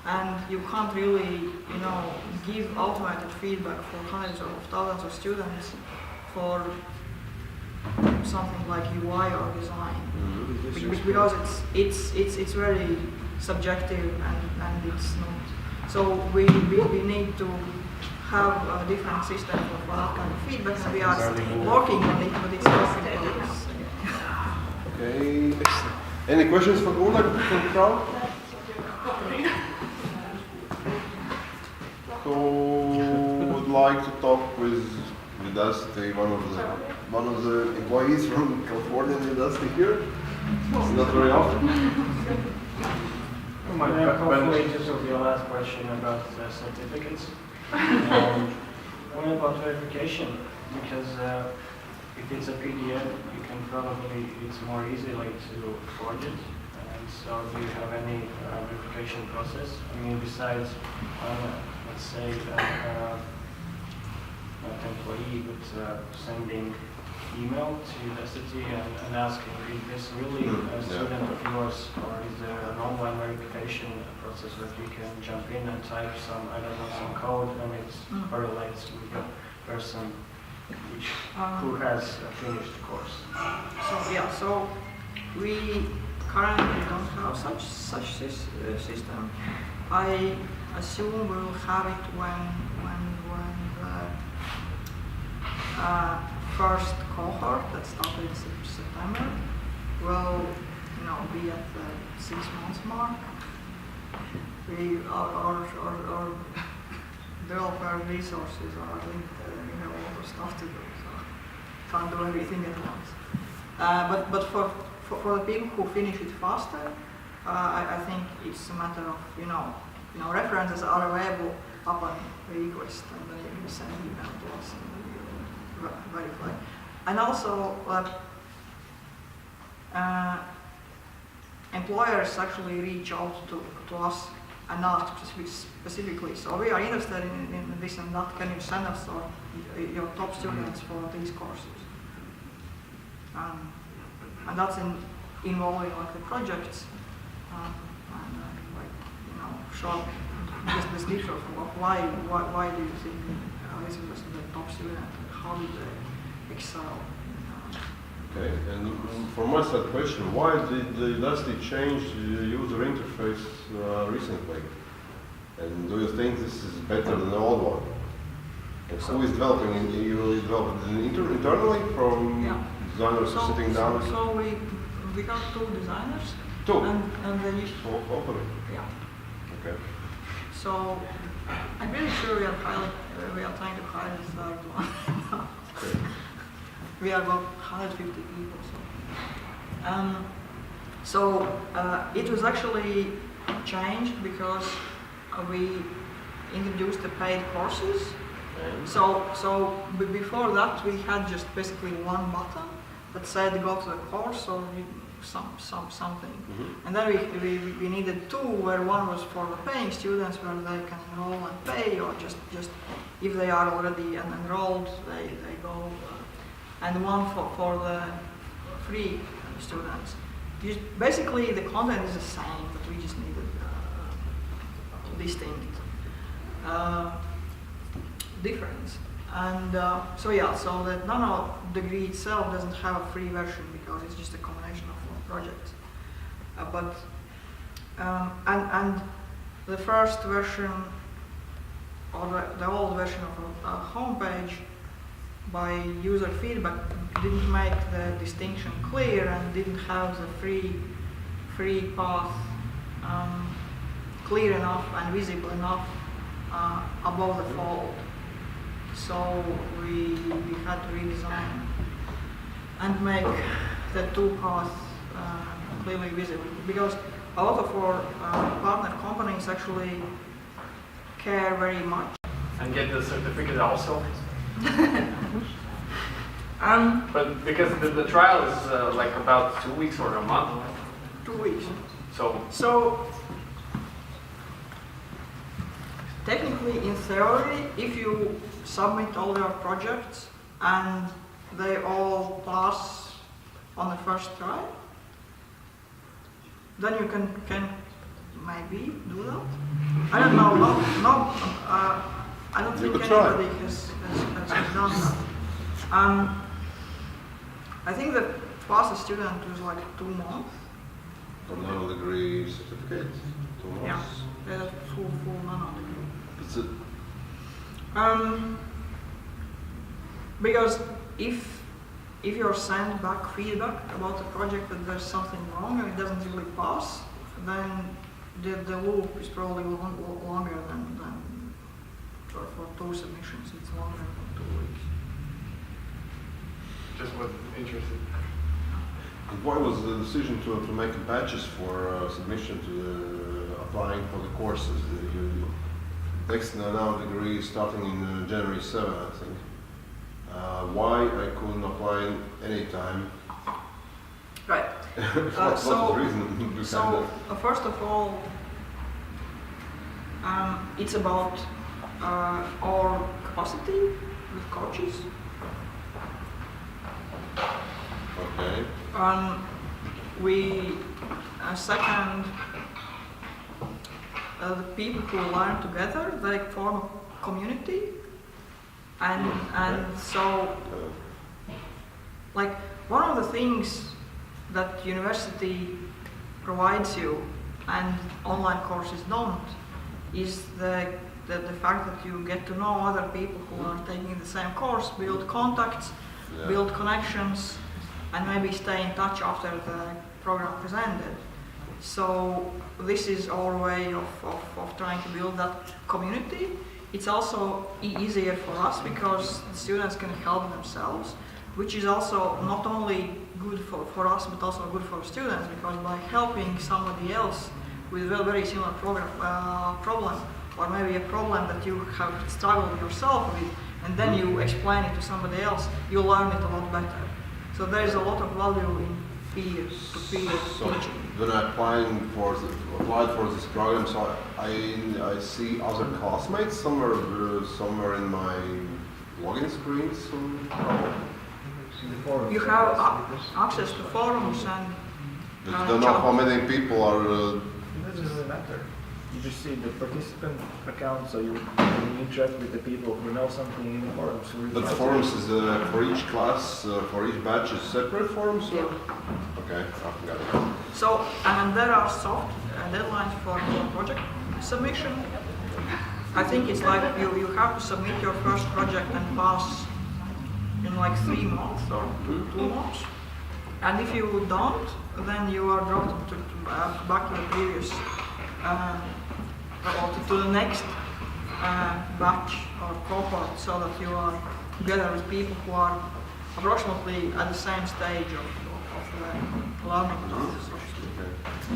S2: And you can't really, give automated feedback for hundreds of thousands of students for something like UI or design, because it's very subjective and it's not. So we need to have a different system for that kind of feedback, and we are working on it, but it's not in place.
S1: Okay. Any questions for Oleg from the crowd? Who would like to talk with Udacity, one of the employees from California Udacity here? It's not very often.
S6: Hopefully, just of your last question about certificates. What about verification? Because if it's a PDF, you can probably, it's more easily to forge it. And so do you have any verification process? I mean, besides, let's say, not employee, but sending email to Udacity and asking, is this really a student of yours, or is there an online verification process that you can jump in and type some, some code, and it correlates with the person who has finished the course?
S2: So we currently don't have such system. I assume we will have it when the first cohort that started in September will, be at the 6 months mark. Our developer resources are limited, and we have a lot of stuff to do, so can't do everything at once. But for the people who finish it faster, I think it's a matter of, references are available upon request, and then you can send email to us and we will verify. And also, employers actually reach out to us and ask specifically. So we are interested in this and that. Can you send us your top students for these courses? And that's involving the projects and show this picture of why do you think this is the top student and how did they excel?
S1: Okay, and for my side question, why did the Udacity change the user interface recently? And do you think this is better than the old one? Who is developing? You develop it internally from
S2: Yeah.
S1: designers sitting down?
S2: So we got 2 designers.
S1: Two?
S2: And they used,
S1: Oh, open.
S2: yeah.
S1: Okay.
S2: So I'm really sure we are trying to hire the 3rd one.
S1: Okay.
S2: We are about 150 people. So it was actually changed because we introduced the paid courses. So before that we had just basically one button that said go to the course or something.
S1: Mm-hmm.
S2: And then we needed 2, where one was for the paying students where they can enroll and pay, or just if they are already enrolled they go, and one for the free students. Basically the content is the same, but we just needed distinct difference. And so the nano degree itself doesn't have a free version because it's just a combination of projects. And the first version, or the old version of a homepage, by user feedback, didn't make the distinction clear and didn't have the free path clear enough and visible enough above the fold. So we had to redesign and make the 2 paths clearly visible, because a lot of our partner companies actually care very much.
S7: And get the certificate also? But because the trial is like about 2 weeks or a month.
S2: 2 weeks.
S7: So
S2: Technically, in theory, if you submit all your projects and they all pass on the first try, then you can maybe do that. I don't know. I don't think anybody has done that. I think the fastest student was like 2 months.
S1: For nano degree certificate? 2 months?
S2: Yeah, full nano degree.
S1: Is it?
S2: Because if you're sent back feedback about the project that there's something wrong and it doesn't really pass, then the loop is probably longer than for 2 submissions. It's longer than 2 weeks.
S7: just was interested.
S1: And why was the decision to make batches for submission to applying for the courses? You next nano degree starting in January 7, I think. Why I couldn't apply any time?
S2: Right.
S1: What's the reason?
S2: First of all, it's about our capacity with coaches.
S1: Okay.
S2: We second, the people who learn together, they form a community, and so like one of the things that university provides you and online courses don't is the fact that you get to know other people who are taking the same course, build contacts, build connections, and maybe stay in touch after the program presented. So this is our way of trying to build that community. It's also easier for us because the students can help themselves, which is also not only good for us but also good for students, because by helping somebody else with a very similar problem, or maybe a problem that you have struggled yourself with, and then you explain it to somebody else, you learn it a lot better. So there is a lot of value in peer-to-peer teaching.
S1: When I applied for this program, so I see other classmates somewhere in my login screens.
S2: You have access to forums and
S1: But you don't know how many people are.
S3: It doesn't really matter. You just see the participant account, so you interact with the people who know something in the forums. So
S1: But forums is for each class, for each batch is separate forums? Or?
S2: Yeah.
S1: Okay, I got it.
S2: So, and there are soft deadlines for project submission. I think it's like you have to submit your first project and pass in like 3 months or 2 months. And if you don't, then you are dropped back to the previous, or to the next batch or cohort, so that you are together with people who are approximately at the same stage of the learning process.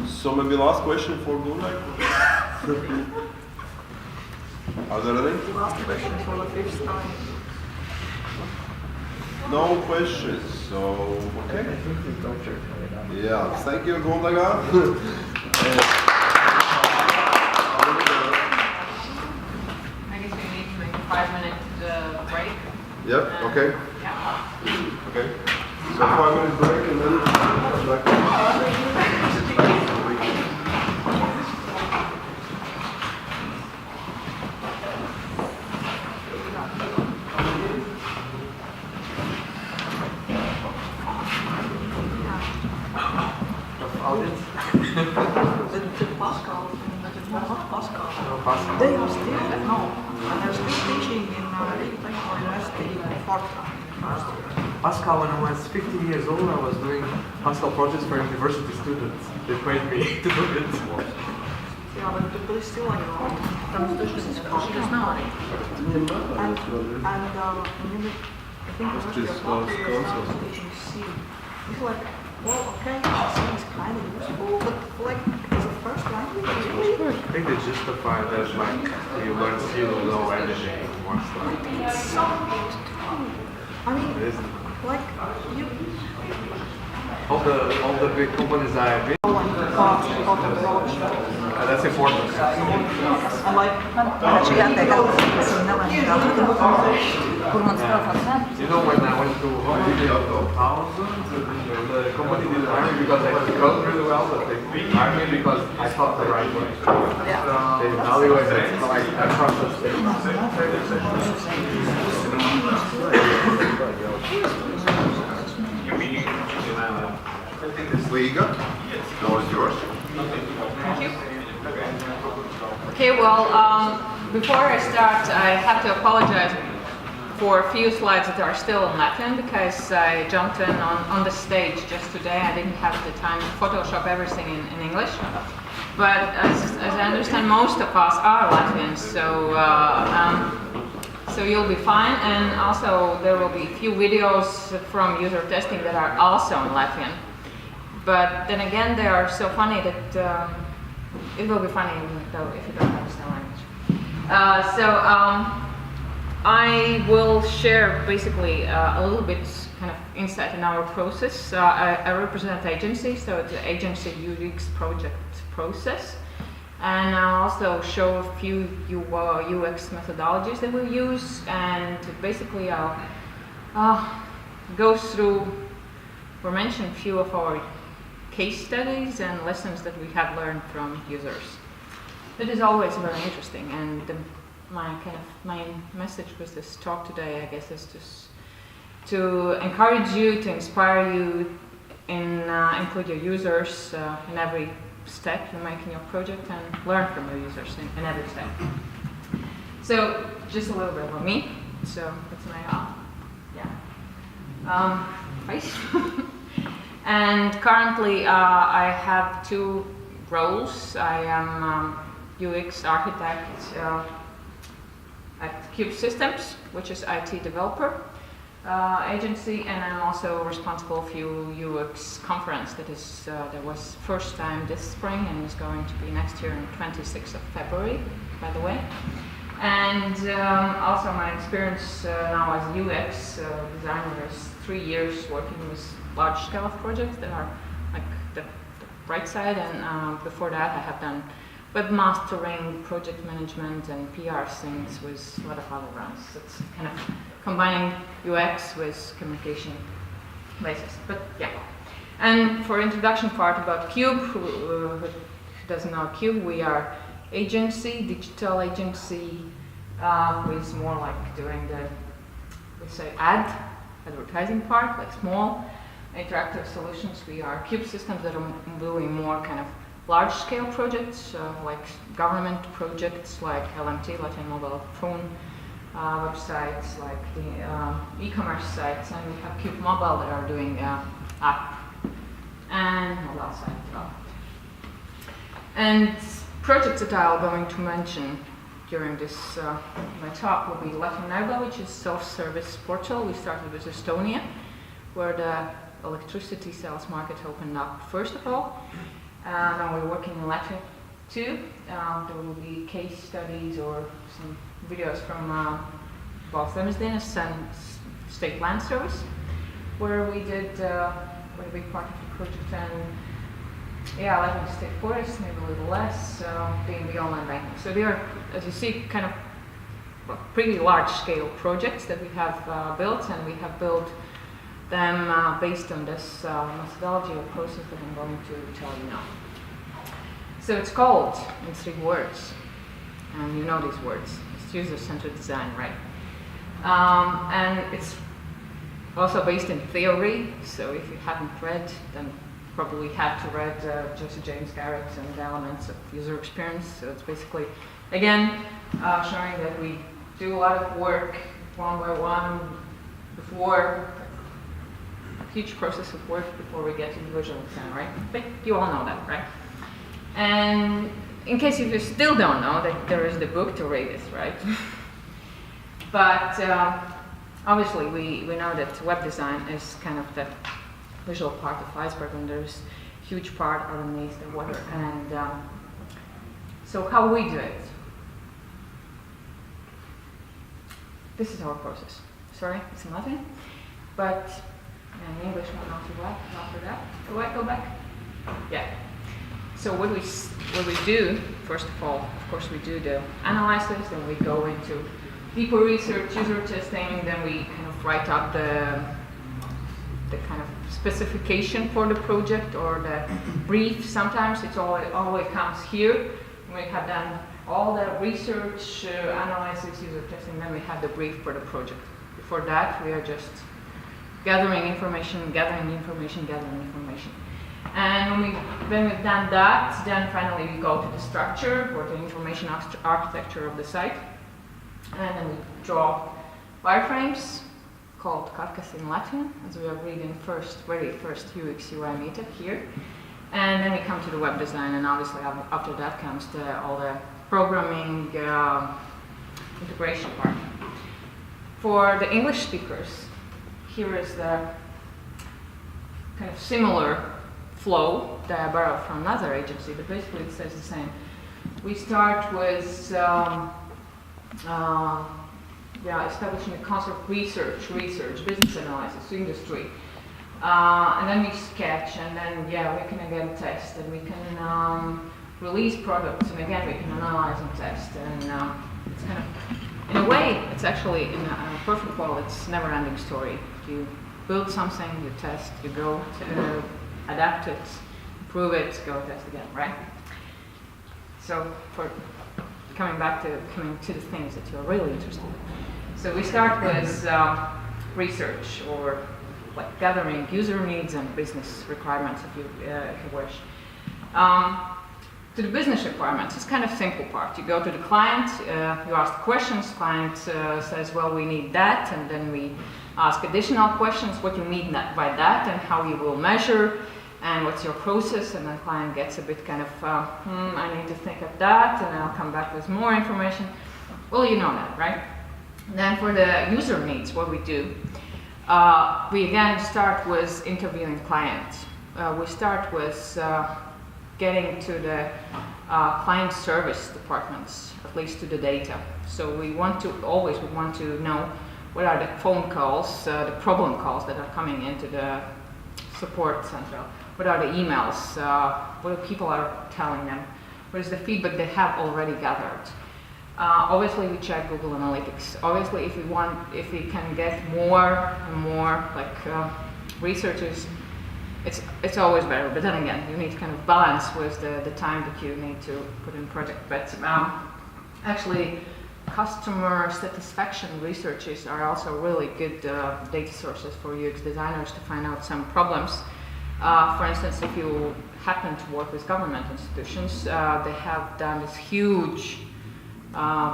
S1: So maybe last question for Gunnar. Are there any?
S2: Last question for the 5th time.
S1: No questions, so okay. Yeah, thank you, Gunnar.
S4: I guess we need to make a 5-minute break.
S1: Yep, okay.
S4: Yeah.
S1: Okay. So 5-minute break and then back.
S2: The Pascal, not Pascal. They are still and they're still teaching in Riga Technical University in Fortran.
S5: Pascal, when I was 15 years old, I was doing Pascal projects for university students. They paid me to do it.
S2: Yeah, but it's still like there's no. And I think University of Latvia is teaching C. It's like, well, okay, C is kind of useful, but like, as a first language, really?
S5: I think they justify that like you learn C low editing once like.
S2: It's so good too. I mean, like, you...
S5: All the big companies I've been. That's important.
S2: And like,
S5: You know, when I went to thousands, the company didn't hire me because I code really well, but they hired me because I thought the right way. They evaluated like a process.
S1: Liga, floor is yours.
S4: Thank you. Okay, well, before I start, I have to apologize for a few slides that are still in Latvian because I jumped in on the stage just today. I didn't have the time to Photoshop everything in English. But as I understand, most of us are Latvians, so you'll be fine. And also, there will be a few videos from user testing that are also in Latvian. But then again, they are so funny that it will be funny though if you don't understand language. I will share basically a little bit kind of insight in our process. I represent agency, so it's the agency UX project process. And I'll also show a few UX methodologies that we use, and basically I'll go through or mention a few of our case studies and lessons that we have learned from users. It is always very interesting, and my main message with this talk today, I guess, is just to encourage you, to inspire you in include your users in every step you make in your project, and learn from your users in every step. So just a little bit about me. So that's my face. And currently I have 2 roles. I am UX architect at Cube Systems, which is IT developer agency, and I'm also responsible for UX conference that was first time this spring and is going to be next year on 26th of February, by the way. And also my experience now as UX designer is 3 years working with large scale of projects that are like the right side, and before that I have done webmastering, project management, and PR things with a lot of other runs. It's kind of combining UX with communication basis. But yeah. And for introduction part about Cube, who doesn't know Cube, we are agency, digital agency, with more like doing the, we say advertising part, like small interactive solutions. We are Cube Systems that are doing more kind of large-scale projects like government projects like LMT, Latvian Mobile Phone websites, like the e-commerce sites, and we have Cube Mobile that are doing app and mobile site development. And projects that I'm going to mention during this my talk will be Latvian, which is self-service portal. We started with Estonia, where the electricity sales market opened up first of all. Now we're working in Latvia too. There will be case studies or some videos from both Zemesdienas and State Land Service, where we did quite a big part of the project, and Latvian State Forest, maybe a little less, being the online banking. So they are, as you see, kind of pretty large-scale projects that we have built, and we have built them based on this methodology or process that I'm going to tell you now. So it's called, in 3 words, and you know these words, it's user-centered design, right? And it's also based in theory, so if you haven't read, then probably have to read Joseph James Garrett and the elements of user experience. So it's basically, again, showing that we do a lot of work one by one before, a huge process of work before we get to the visual design, right? But you all know that, right? And in case if you still don't know, that there is the book to read this, right? But obviously we know that web design is kind of the visual part of the iceberg, and there's a huge part underneath the water. And so how we do it? This is our process. Sorry, it's in Latin, but in English not too bad. After that, go back. Yeah. So what we do, first of all, of course, we do the analysis, then we go into deeper research, user testing, then we kind of write up the kind of specification for the project or the brief. Sometimes it always comes here. We have done all the research, analysis, user testing, then we have the brief for the project. Before that, we are just gathering information. And when we've done that, then finally we go to the structure or the information architecture of the site. And then we draw wireframes called karkas in Latvian, as we are reading very first UX UI meetup here. And then we come to the web design, and obviously after that comes all the programming integration part. For the English speakers, here is the kind of similar flow that I borrowed from another agency, but basically it says the same. We start with establishing a concept of research, business analysis, industry. And then we sketch, and then we can again test, and we can release products, and again we can analyze and test. And it's kind of, in a way, it's actually in a perfect world, it's never-ending story. You build something, you test, you go to adapt it, improve it, go test again, right? So for coming to the things that you're really interested in. So we start with research, or like gathering user needs and business requirements, if you wish. To the business requirements, it's kind of simple part. You go to the client, you ask questions, client says, well, we need that, and then we ask additional questions, what you mean by that, and how you will measure, and what's your process, and the client gets a bit kind of, I need to think of that, and I'll come back with more information. Well, you know that, right? Then for the user needs, what we do, we again start with interviewing clients. We start with getting to the client service departments, at least to the data. So we want to know what are the phone calls, the problem calls that are coming into the support center. What are the emails? What people are telling them? What is the feedback they have already gathered? Obviously, we check Google Analytics. Obviously, if we can get more and more researchers, it's always better. But then again, you need to kind of balance with the time that you need to put in project. But actually, customer satisfaction researches are also really good data sources for UX designers to find out some problems For instance, if you happen to work with government institutions, they have done this huge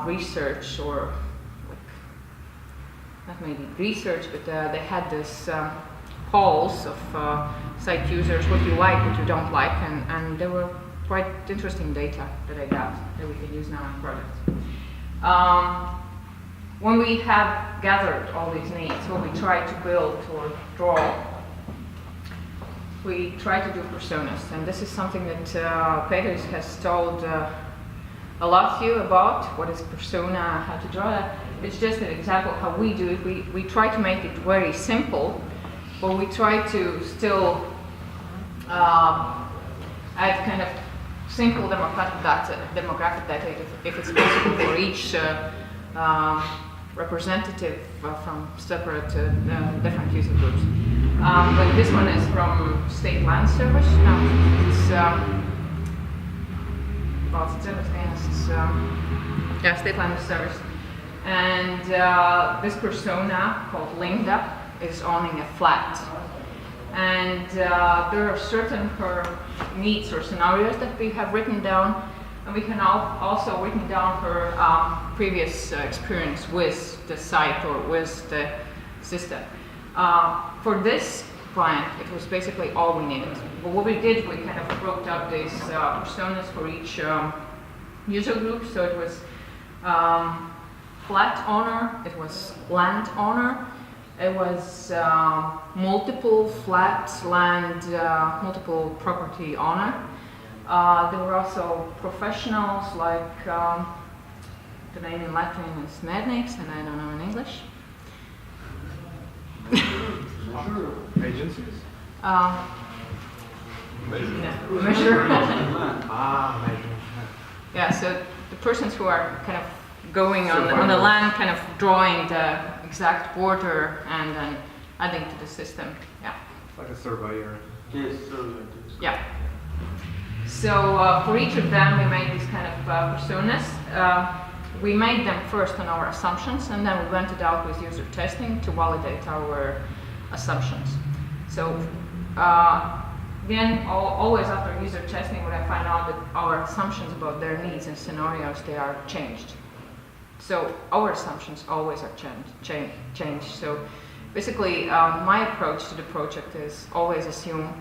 S4: research, or not maybe research, but they had this polls of site users, what you like, what you don't like, and there were quite interesting data that I got that we can use now in projects. When we have gathered all these needs, what we try to build or draw, we try to do personas, and this is something that Peters has told a lot to you about, what is persona, how to draw that. It's just an example of how we do it. We try to make it very simple, but we try to still add kind of simple demographic data if it's possible for each representative from separate different user groups. But this one is from State Land Service. No, it's State Land Service. And this persona called Linda is owning a flat. And there are certain her needs or scenarios that we have written down, and we can also written down her previous experience with the site or with the system. For this client, it was basically all we needed. But what we did, we kind of broke up these personas for each user group. So it was flat owner, it was land owner, it was multiple flat land, multiple property owner. There were also professionals like, the name in Latin is medniks, and I don't know in English.
S5: Agencies?
S4: Measure.
S5: Measure.
S4: Yeah, so the persons who are kind of going on the land, kind of drawing the exact border and then adding to the system. Yeah.
S5: It's like a surveyor.
S8: Yes, surveyor.
S4: Yeah. So for each of them, we made these kind of personas. We made them first on our assumptions, and then we went it out with user testing to validate our assumptions. So then, always after user testing, when I find out that our assumptions about their needs and scenarios, they are changed. So our assumptions always are changed. So basically, my approach to the project is always assume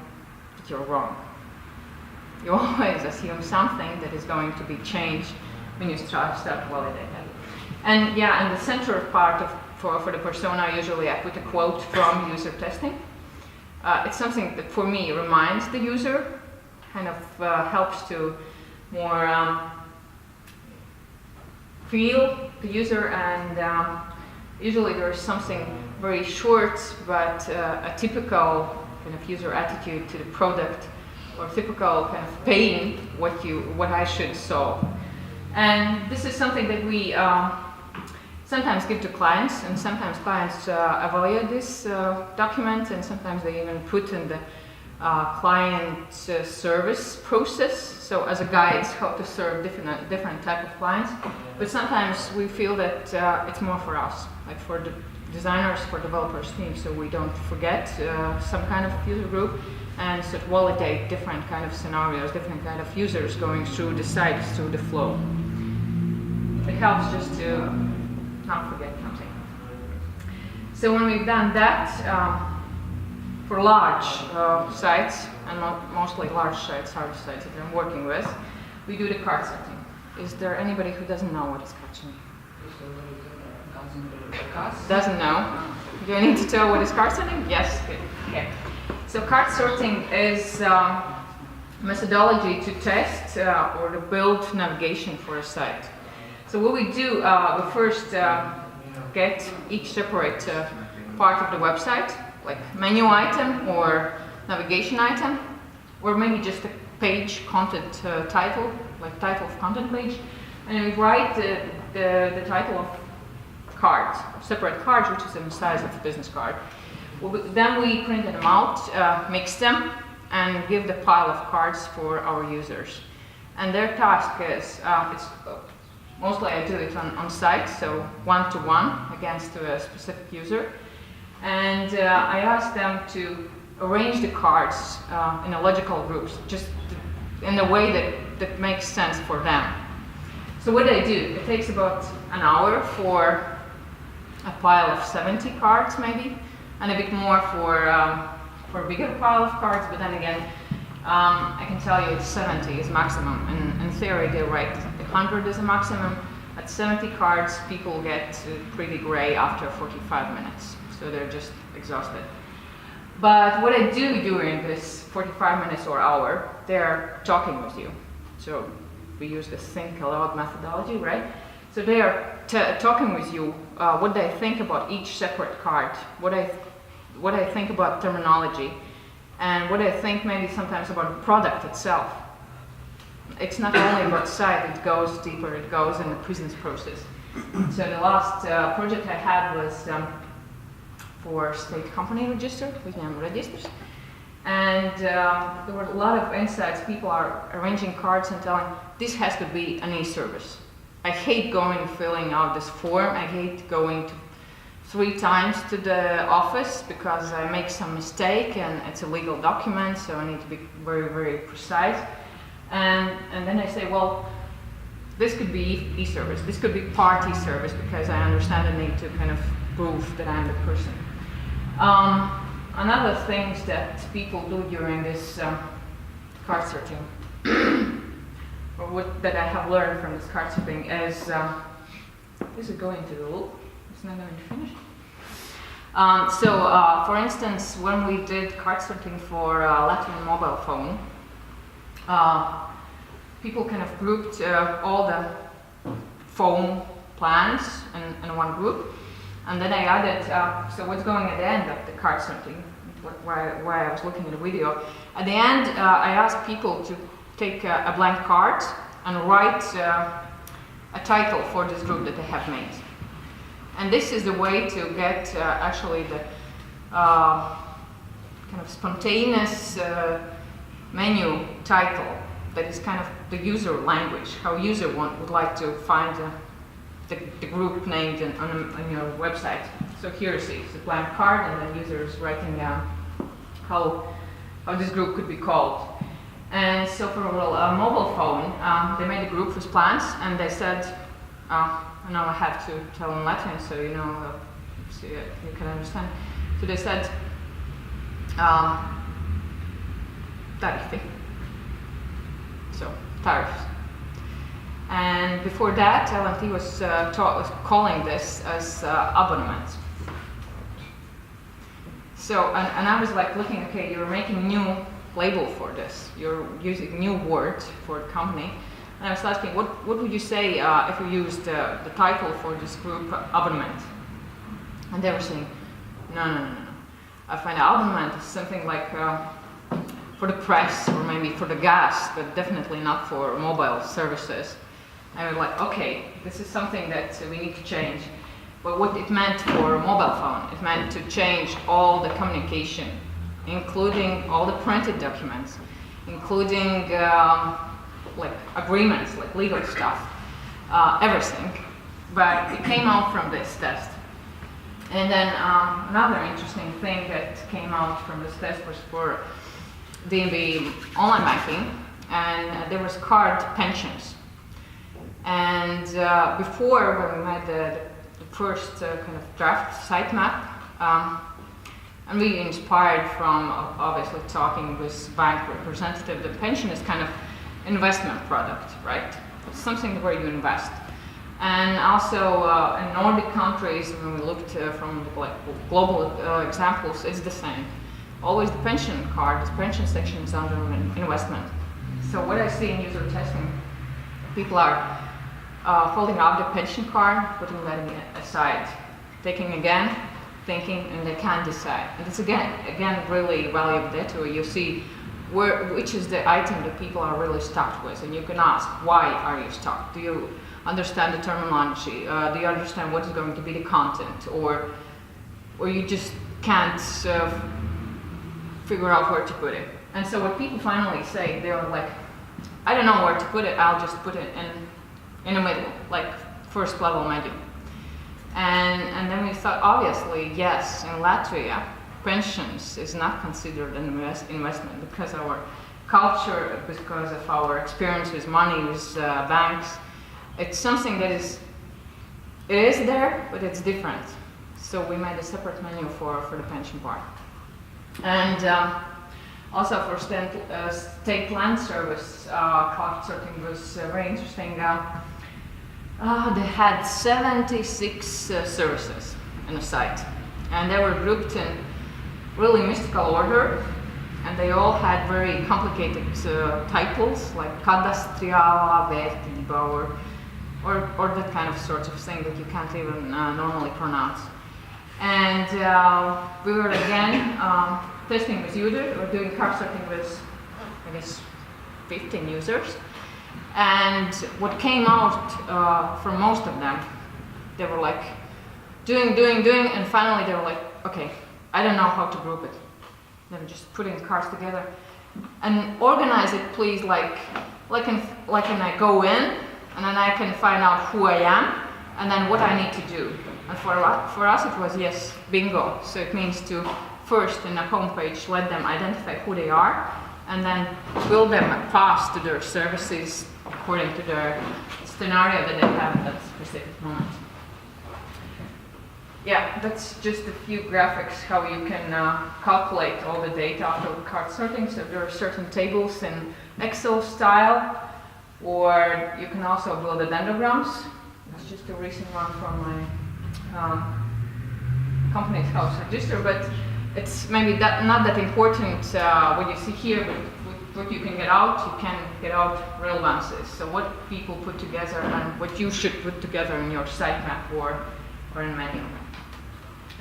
S4: that you're wrong. You always assume something that is going to be changed when you start validating it. And yeah, in the center part for the persona, usually I put a quote from user testing. It's something that for me reminds the user, kind of helps to more feel the user, and usually there is something very short but a typical kind of user attitude to the product, or typical kind of pain what I should solve. And this is something that we sometimes give to clients, and sometimes clients evaluate this document, and sometimes they even put in the client service process, so as a guide how to serve different type of clients. But sometimes we feel that it's more for us, like for the designers, for developers team, so we don't forget some kind of user group, and so to validate different kind of scenarios, different kind of users going through the site, through the flow. It helps just to not forget something. So when we've done that, for large sites, and mostly large sites, hard sites that I'm working with, we do the card setting. Is there anybody who doesn't know what is card setting? Doesn't know? Do I need to tell what is card setting? Yes, good. Okay. So card sorting is methodology to test or to build navigation for a site. So what we do, we first get each separate part of the website, like menu item or navigation item, or maybe just a page content title, like title of content page, and we write the title of cards, separate cards, which is in the size of a business card. Then we print them out, mix them, and give the pile of cards for our users. And their task is, mostly I do it on site, so one-to-one against a specific user. And I ask them to arrange the cards in a logical groups, just in a way that makes sense for them. So what I do, it takes about an hour for a pile of 70 cards maybe, and a bit more for a bigger pile of cards, but then again, I can tell you 70 is maximum. In theory, they're right, 100 is a maximum. At 70 cards, people get pretty gray after 45 minutes, so they're just exhausted. But what I do during this 45 minutes or hour, they're talking with you. So we use the think aloud methodology, right? So they are talking with you what they think about each separate card, what I think about terminology, and what I think maybe sometimes about the product itself. It's not only about site, it goes deeper, it goes in the business process. So the last project I had was for state company register, with name registers. And there were a lot of insights. People are arranging cards and telling, this has to be an e-service. I hate going filling out this form. I hate going 3 times to the office because I make some mistake and it's a legal document, so I need to be very, very precise. And then I say, well, this could be e-service. This could be party service because I understand the need to kind of prove that I'm the person. Another things that people do during this card sorting, or that I have learned from this card sorting is it going to the loop? It's not going to finish. For instance, when we did card sorting for Latvian mobile phone, people kind of grouped all the phone plans in one group. And then I added, so what's going at the end of the card sorting, why I was looking at the video. At the end, I asked people to take a blank card and write a title for this group that they have made. And this is the way to get actually the kind of spontaneous menu title that is kind of the user language, how user would like to find the group named on your website. So here is a blank card, and then user is writing down how this group could be called. And so for a mobile phone, they made a group with plans, and they said, now I have to tell in Latin, so you know, so you can understand. So they said, tarify. So tariffs. And before that, LMT was calling this as abonnement. So, and I was like looking, okay, you're making a new label for this. You're using new words for the company. And I was asking, what would you say if you used the title for this group, abonnement? And they were saying, no. I find abonnement is something like for the press or maybe for the gas, but definitely not for mobile services. I was like, okay, this is something that we need to change. But what it meant for a mobile phone, it meant to change all the communication, including all the printed documents, including like agreements, like legal stuff, everything. But it came out from this test. And then another interesting thing that came out from this test was for DNB online banking, and there was card pensions. And before, when we made the first kind of draft sitemap, and we inspired from obviously talking with bank representative, the pension is kind of investment product, right? It's something where you invest. And also in Nordic countries, when we looked from like global examples, it's the same. Always the pension card, the pension section is under investment. So what I see in user testing, people are holding up the pension card, putting that aside, taking again, thinking, and they can't decide. And it's again really valuable data where you see which is the item that people are really stuck with, and you can ask, why are you stuck? Do you understand the terminology? Do you understand what is going to be the content? Or you just can't figure out where to put it. And so what people finally say, they're like, I don't know where to put it, I'll just put it in the middle, like first level menu. And then we thought, obviously, yes, in Latvia, pensions is not considered an investment because our culture, because of our experience with money, with banks, it's something that is there, but it's different. So we made a separate menu for the pension part. And also for state land service, cloud sorting was very interesting. They had 76 services in the site, and they were grouped in really mystical order, and they all had very complicated titles like kadastriālā vērtība or that kind of sorts of thing that you can't even normally pronounce. And we were again testing with users, or doing card sorting with, I guess, 15 users. And what came out from most of them, they were like doing, and finally they were like, okay, I don't know how to group it. They were just putting cards together. And organize it, please, like when I go in, and then I can find out who I am, and then what I need to do. And for us it was, yes, bingo. So it means to first in a homepage let them identify who they are, and then build them a path to their services according to their scenario that they have at that specific moment. Yeah, that's just a few graphics how you can calculate all the data after card sorting. So there are certain tables in Excel style, or you can also build the dendrograms. It's just a recent one from my company's house register, but it's maybe not that important what you see here, but what you can get out, you can get out relevances. So what people put together and what you should put together in your sitemap or in menu.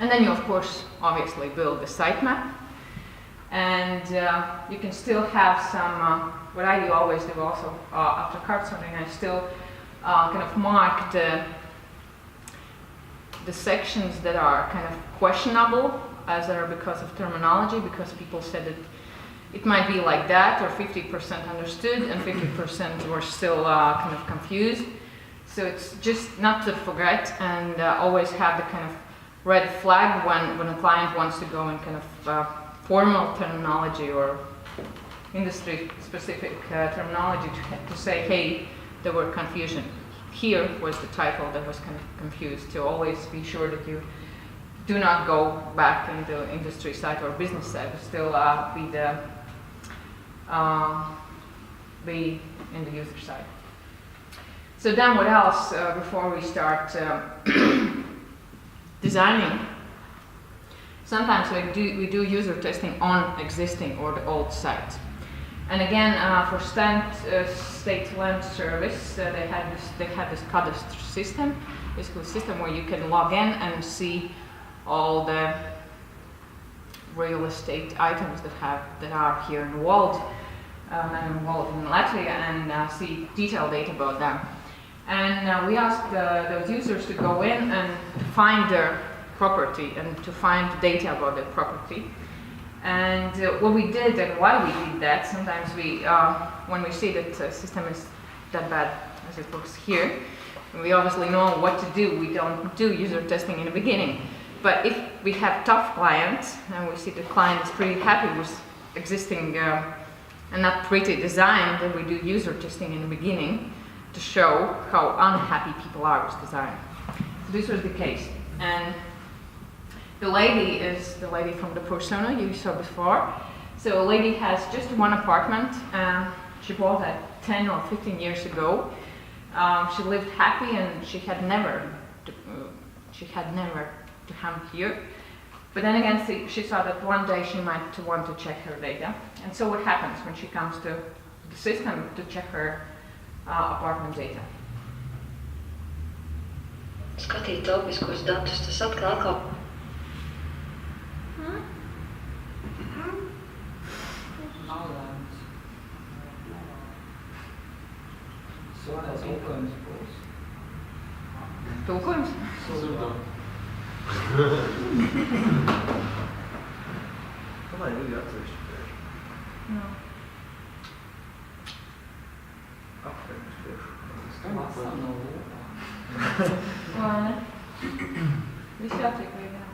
S4: And then you, of course, obviously build the sitemap. And you can still have some, what I do always do also after card sorting, I still kind of mark the sections that are kind of questionable, as are because of terminology, because people said that it might be like that, or 50% understood and 50% were still kind of confused. So it's just not to forget, and always have the kind of red flag when a client wants to go in kind of formal terminology or industry-specific terminology to say, hey, there were confusion. Here was the title that was kind of confused. To always be sure that you do not go back in the industry side or business side, but still be in the user side. So then what else before we start designing? Sometimes we do user testing on existing or the old site. And again, for state land service, they had this cadastre system, basically a system where you can log in and see all the real estate items that are here in the world, in Latvia, and see detailed data about them. And we asked those users to go in and to find their property and to find data about their property. And what we did and why we did that, sometimes when we see that the system is that bad as it looks here, we obviously know what to do. We don't do user testing in the beginning. But if we have tough clients and we see the client is pretty happy with existing and not pretty design, then we do user testing in the beginning to show how unhappy people are with design. So this was the case. And the lady is the lady from the persona you saw before. So a lady has just one apartment. She bought that 10 or 15 years ago. She lived happy, and she had never to come here. But then again, she saw that one day she might want to check her data. And so what happens when she comes to the system to check her apartment data?
S8: Skatīt telpiskos datus, tas atkal.
S4: Tulkojums?
S3: Vai ir atsevišķi priekš?
S4: No.
S3: Apkārt priekš.
S4: Vai ne? Viss jātiek vīgā.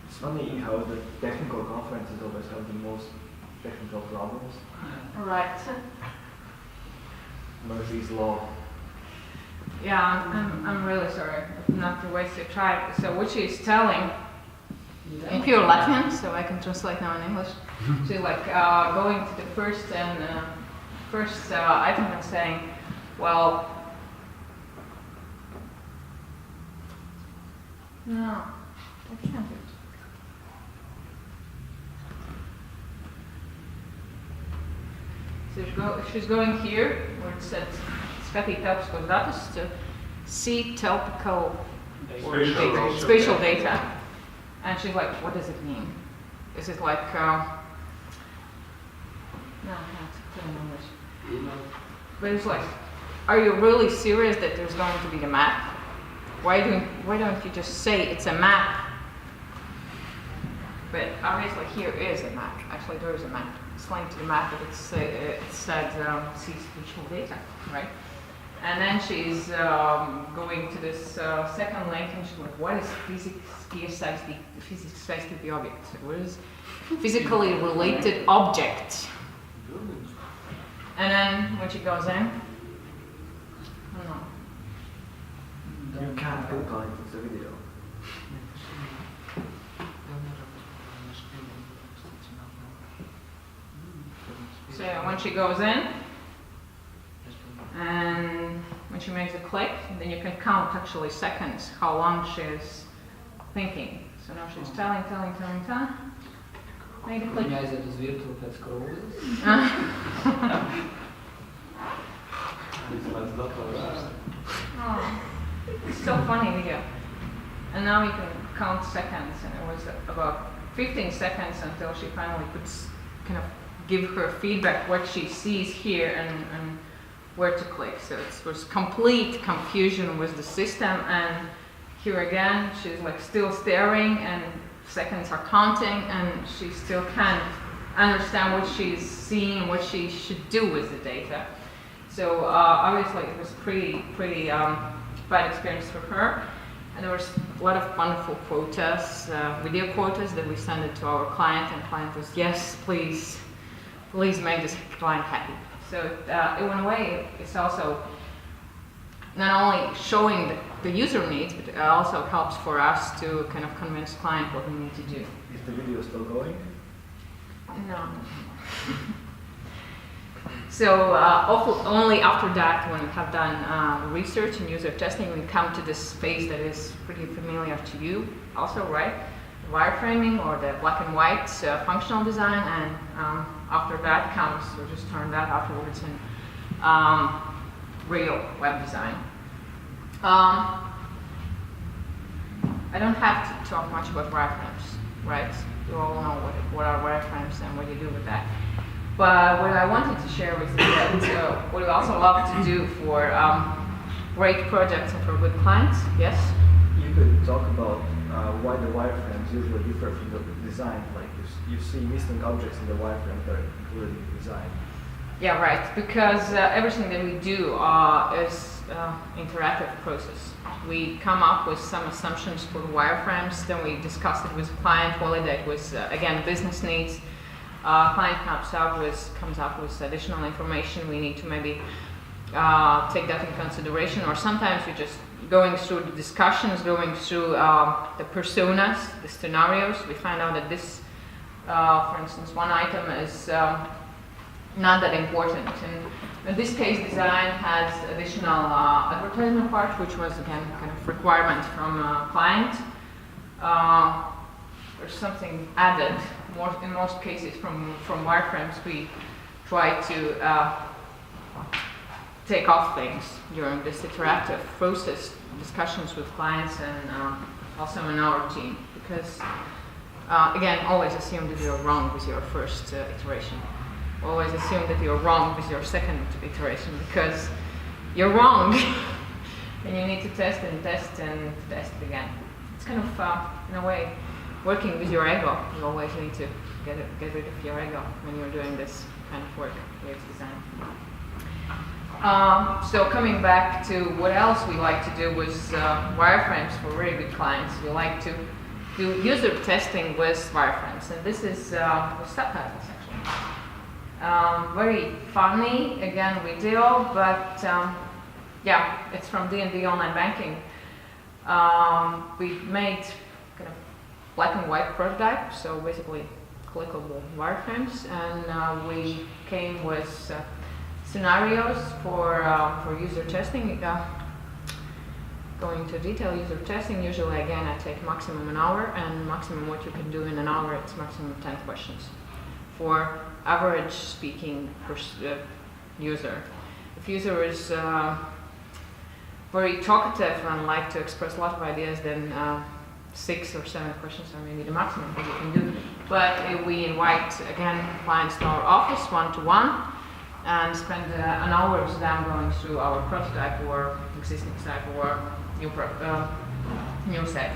S3: It's funny how the technical conferences always have the most technical problems.
S4: Right.
S3: Murphy's Law.
S4: Yeah, I'm really sorry not to waste your time. So what she's telling, in pure Latvian, so I can translate now in English. She's like going to the first item and saying, well, no, I can't do it. So she's going here where it says Skaitīt telpiskos datus to see telpical spatial data. And she's like, what does it mean? Is it like, no, not clear in English. But it's like, are you really serious that there's going to be the map? Why don't you just say it's a map? But obviously here is a map. Actually, there is a map. It's linked to the map, but it said see spatial data, right? And then she's going to this second link, and she's like, what is physics object? What is physically related object? And then when she goes in, I don't know.
S3: You can't Google it, it's a video.
S4: So when she goes in, and when she makes a click, then you can count actually seconds how long she's thinking. So now she's telling. Make a click. Oh, it's so funny video. And now you can count seconds, and it was about 15 seconds until she finally could kind of give her feedback what she sees here and where to click. So it was complete confusion with the system, and here again she's like still staring and seconds are counting and she still can't understand what she's seeing, what she should do with the data. So obviously it was pretty bad experience for her, and there was a lot of wonderful quotas, video quotas that we sent it to our client, and client was, yes, please make this client happy. So in a way, it's also not only showing the user needs, but it also helps for us to kind of convince client what we need to do.
S3: Is the video still going?
S4: No. So only after that, when we have done research and user testing, we come to this space that is pretty familiar to you also, right? Wireframing or the black and white functional design, and after that comes, we'll just turn that afterwards in real web design. I don't have to talk much about wireframes, right? You all know what are wireframes and what you do with that. But what I wanted to share with you that what we also love to do for great projects and for good clients, yes?
S3: You could talk about why the wireframes usually differ from the design. Like you see missing objects in the wireframe that are included in the design.
S4: Yeah, right. Because everything that we do is interactive process. We come up with some assumptions for the wireframes, then we discuss it with the client, validate with again business needs. Client comes up with additional information. We need to maybe take that into consideration, or sometimes we just going through the discussions, going through the personas, the scenarios. We find out that this, for instance, one item is not that important. And in this case, design has additional advertisement part, which was again kind of requirement from client. There's something added. In most cases, from wireframes, we try to take off things during this interactive process, discussions with clients and also in our team. Because again, always assume that you're wrong with your first iteration. Always assume that you're wrong with your second iteration, because you're wrong and you need to test and test and test it again. It's kind of, in a way, working with your ego. You always need to get rid of your ego when you're doing this. kind of work, UX design. So coming back to what else we like to do with wireframes for very big clients, we like to do user testing with wireframes, and this is with subtitles actually. Very funny, again video, but yeah, it's from D&D Online Banking. We made kind of black and white prototype, so basically clickable wireframes, and we came with scenarios for user testing. Going into detail, user testing, usually again I take maximum an hour, and maximum what you can do in an hour, it's maximum 10 questions. For average speaking user. If user is very talkative and like to express a lot of ideas, then 6 or 7 questions are maybe the maximum that you can do. But we invite again clients to our office one-to-one and spend an hour with them going through our prototype or existing site or new site.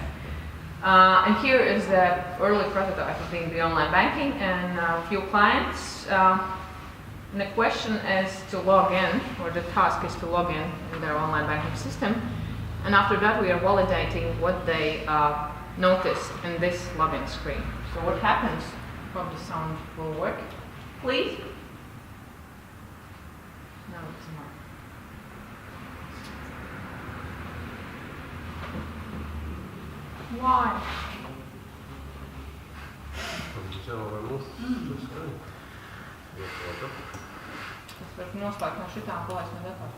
S4: And here is the early prototype of the online banking, and a few clients. And the question is to log in, or the task is to log in their online banking system. And after that, we are validating what they noticed in this login screen. So what happens? Hope the sound will work. Please. No, it's not. Why? Es varu noslēgt no šitām palaist no datora.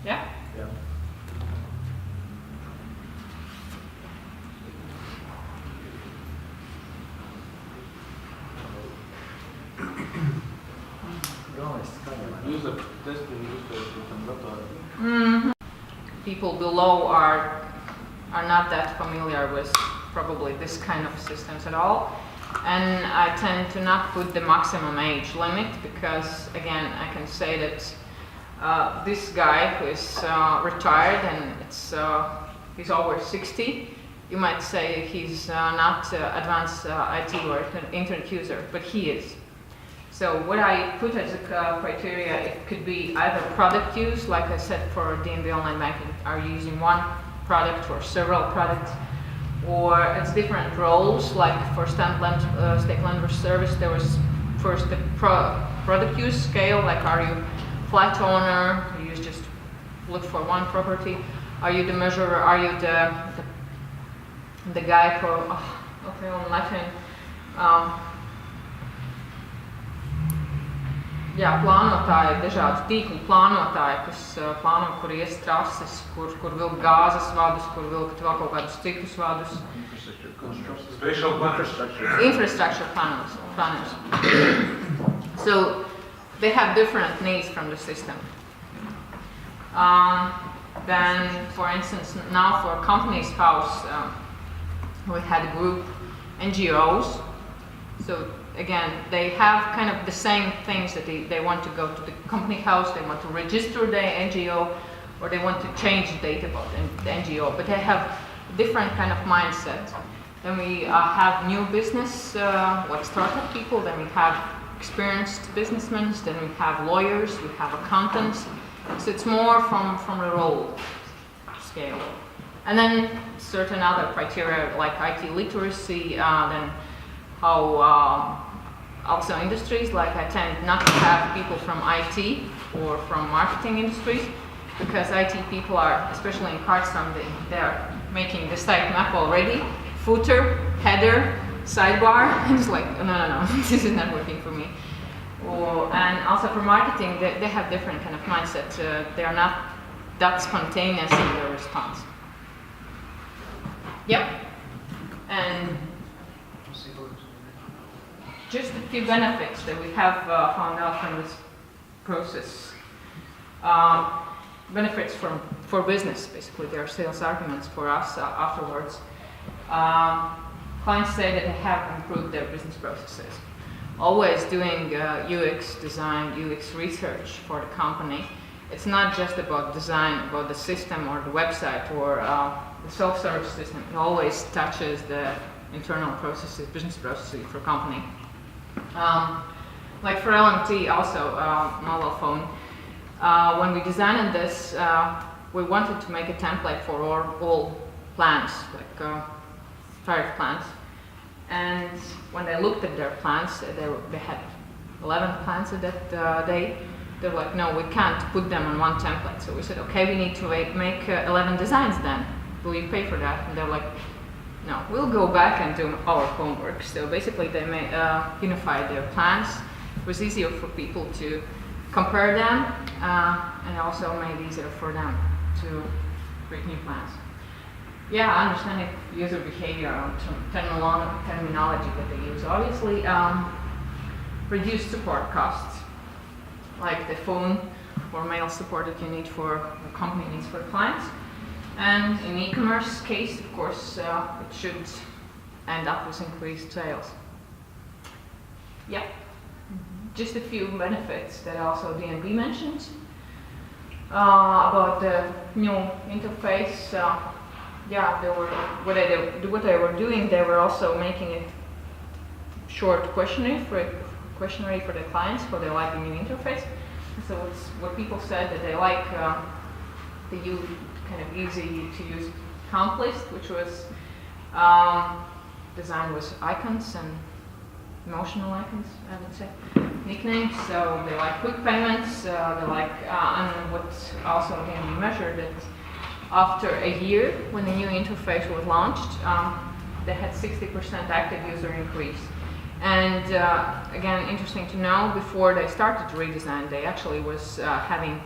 S4: Ja?
S3: Jā.
S5: User testing, from datora.
S4: Mm-hmm. People below are not that familiar with probably this kind of systems at all, and I tend to not put the maximum age limit because again I can say that this guy who is retired and he's over 60, you might say he's not advanced IT or internet user, but he is. So what I put as a criteria, it could be either product use, like I said for D&B Online Banking, are you using one product or several products, or it's different roles, like for stake lender service, there was first the product use scale, like are you flat owner, you just look for one property, are you the measurer, are you the guy for, okay, on Latin, jā, plānotāji, dažādi tīklu plānotāji, kas plāno, kur ies trases, kur vilkt gāzes vadus, kur vilkt vēl kaut kādus citus vadus. Infrastructure planners. So they have different needs from the system. Then, for instance, now for Companies House, we had a group NGOs. So again, they have kind of the same things that they want to go to the company house, they want to register the NGO, or they want to change the data about the NGO, but they have different kind of mindset. Then we have new business, like startup people, then we have experienced businessmen, then we have lawyers, we have accountants. So it's more from the role scale. And then certain other criteria like IT literacy, then how also industries, like I tend not to have people from IT or from marketing industries, because IT people are, especially in cards, they're making the site map already, footer, header, sidebar, and it's like, no, this is not working for me. And also for marketing, they have different kind of mindset. They are not that spontaneous in their response. Yep. And just a few benefits that we have found out from this process. Benefits for business, basically. There are sales arguments for us afterwards. Clients say that they have improved their business processes. Always doing UX design, UX research for the company. It's not just about design, about the system or the website or the self-service system. It always touches the internal processes, business processes for company. like for LMT also, mobile phone, when we designed this, we wanted to make a template for all plans, like tariff plans. And when they looked at their plans, they had 11 plans at that day. They're like, no, we can't put them on one template. So we said, okay, we need to make 11 designs then. Will you pay for that? And they're like, no, we'll go back and do our homework. So basically they unified their plans. It was easier for people to compare them, and also made it easier for them to create new plans. Yeah, I understand if user behavior and terminology that they use. Obviously, reduce support costs, like the phone or mail support that you need for the company needs for clients. And in e-commerce case, of course, it should end up with increased sales. Yeah, just a few benefits that also DNB mentioned about the new interface. Yeah, what they were doing, they were also making a short questionnaire for the clients for they like the new interface. So it's what people said that they like the kind of easy to use count list, which was designed with icons and emotional icons, I would say, nicknames. So they like quick payments. They like and what also can be measured that after a year when the new interface was launched, they had 60% active user increase. And again, interesting to know, before they started to redesign, they actually was having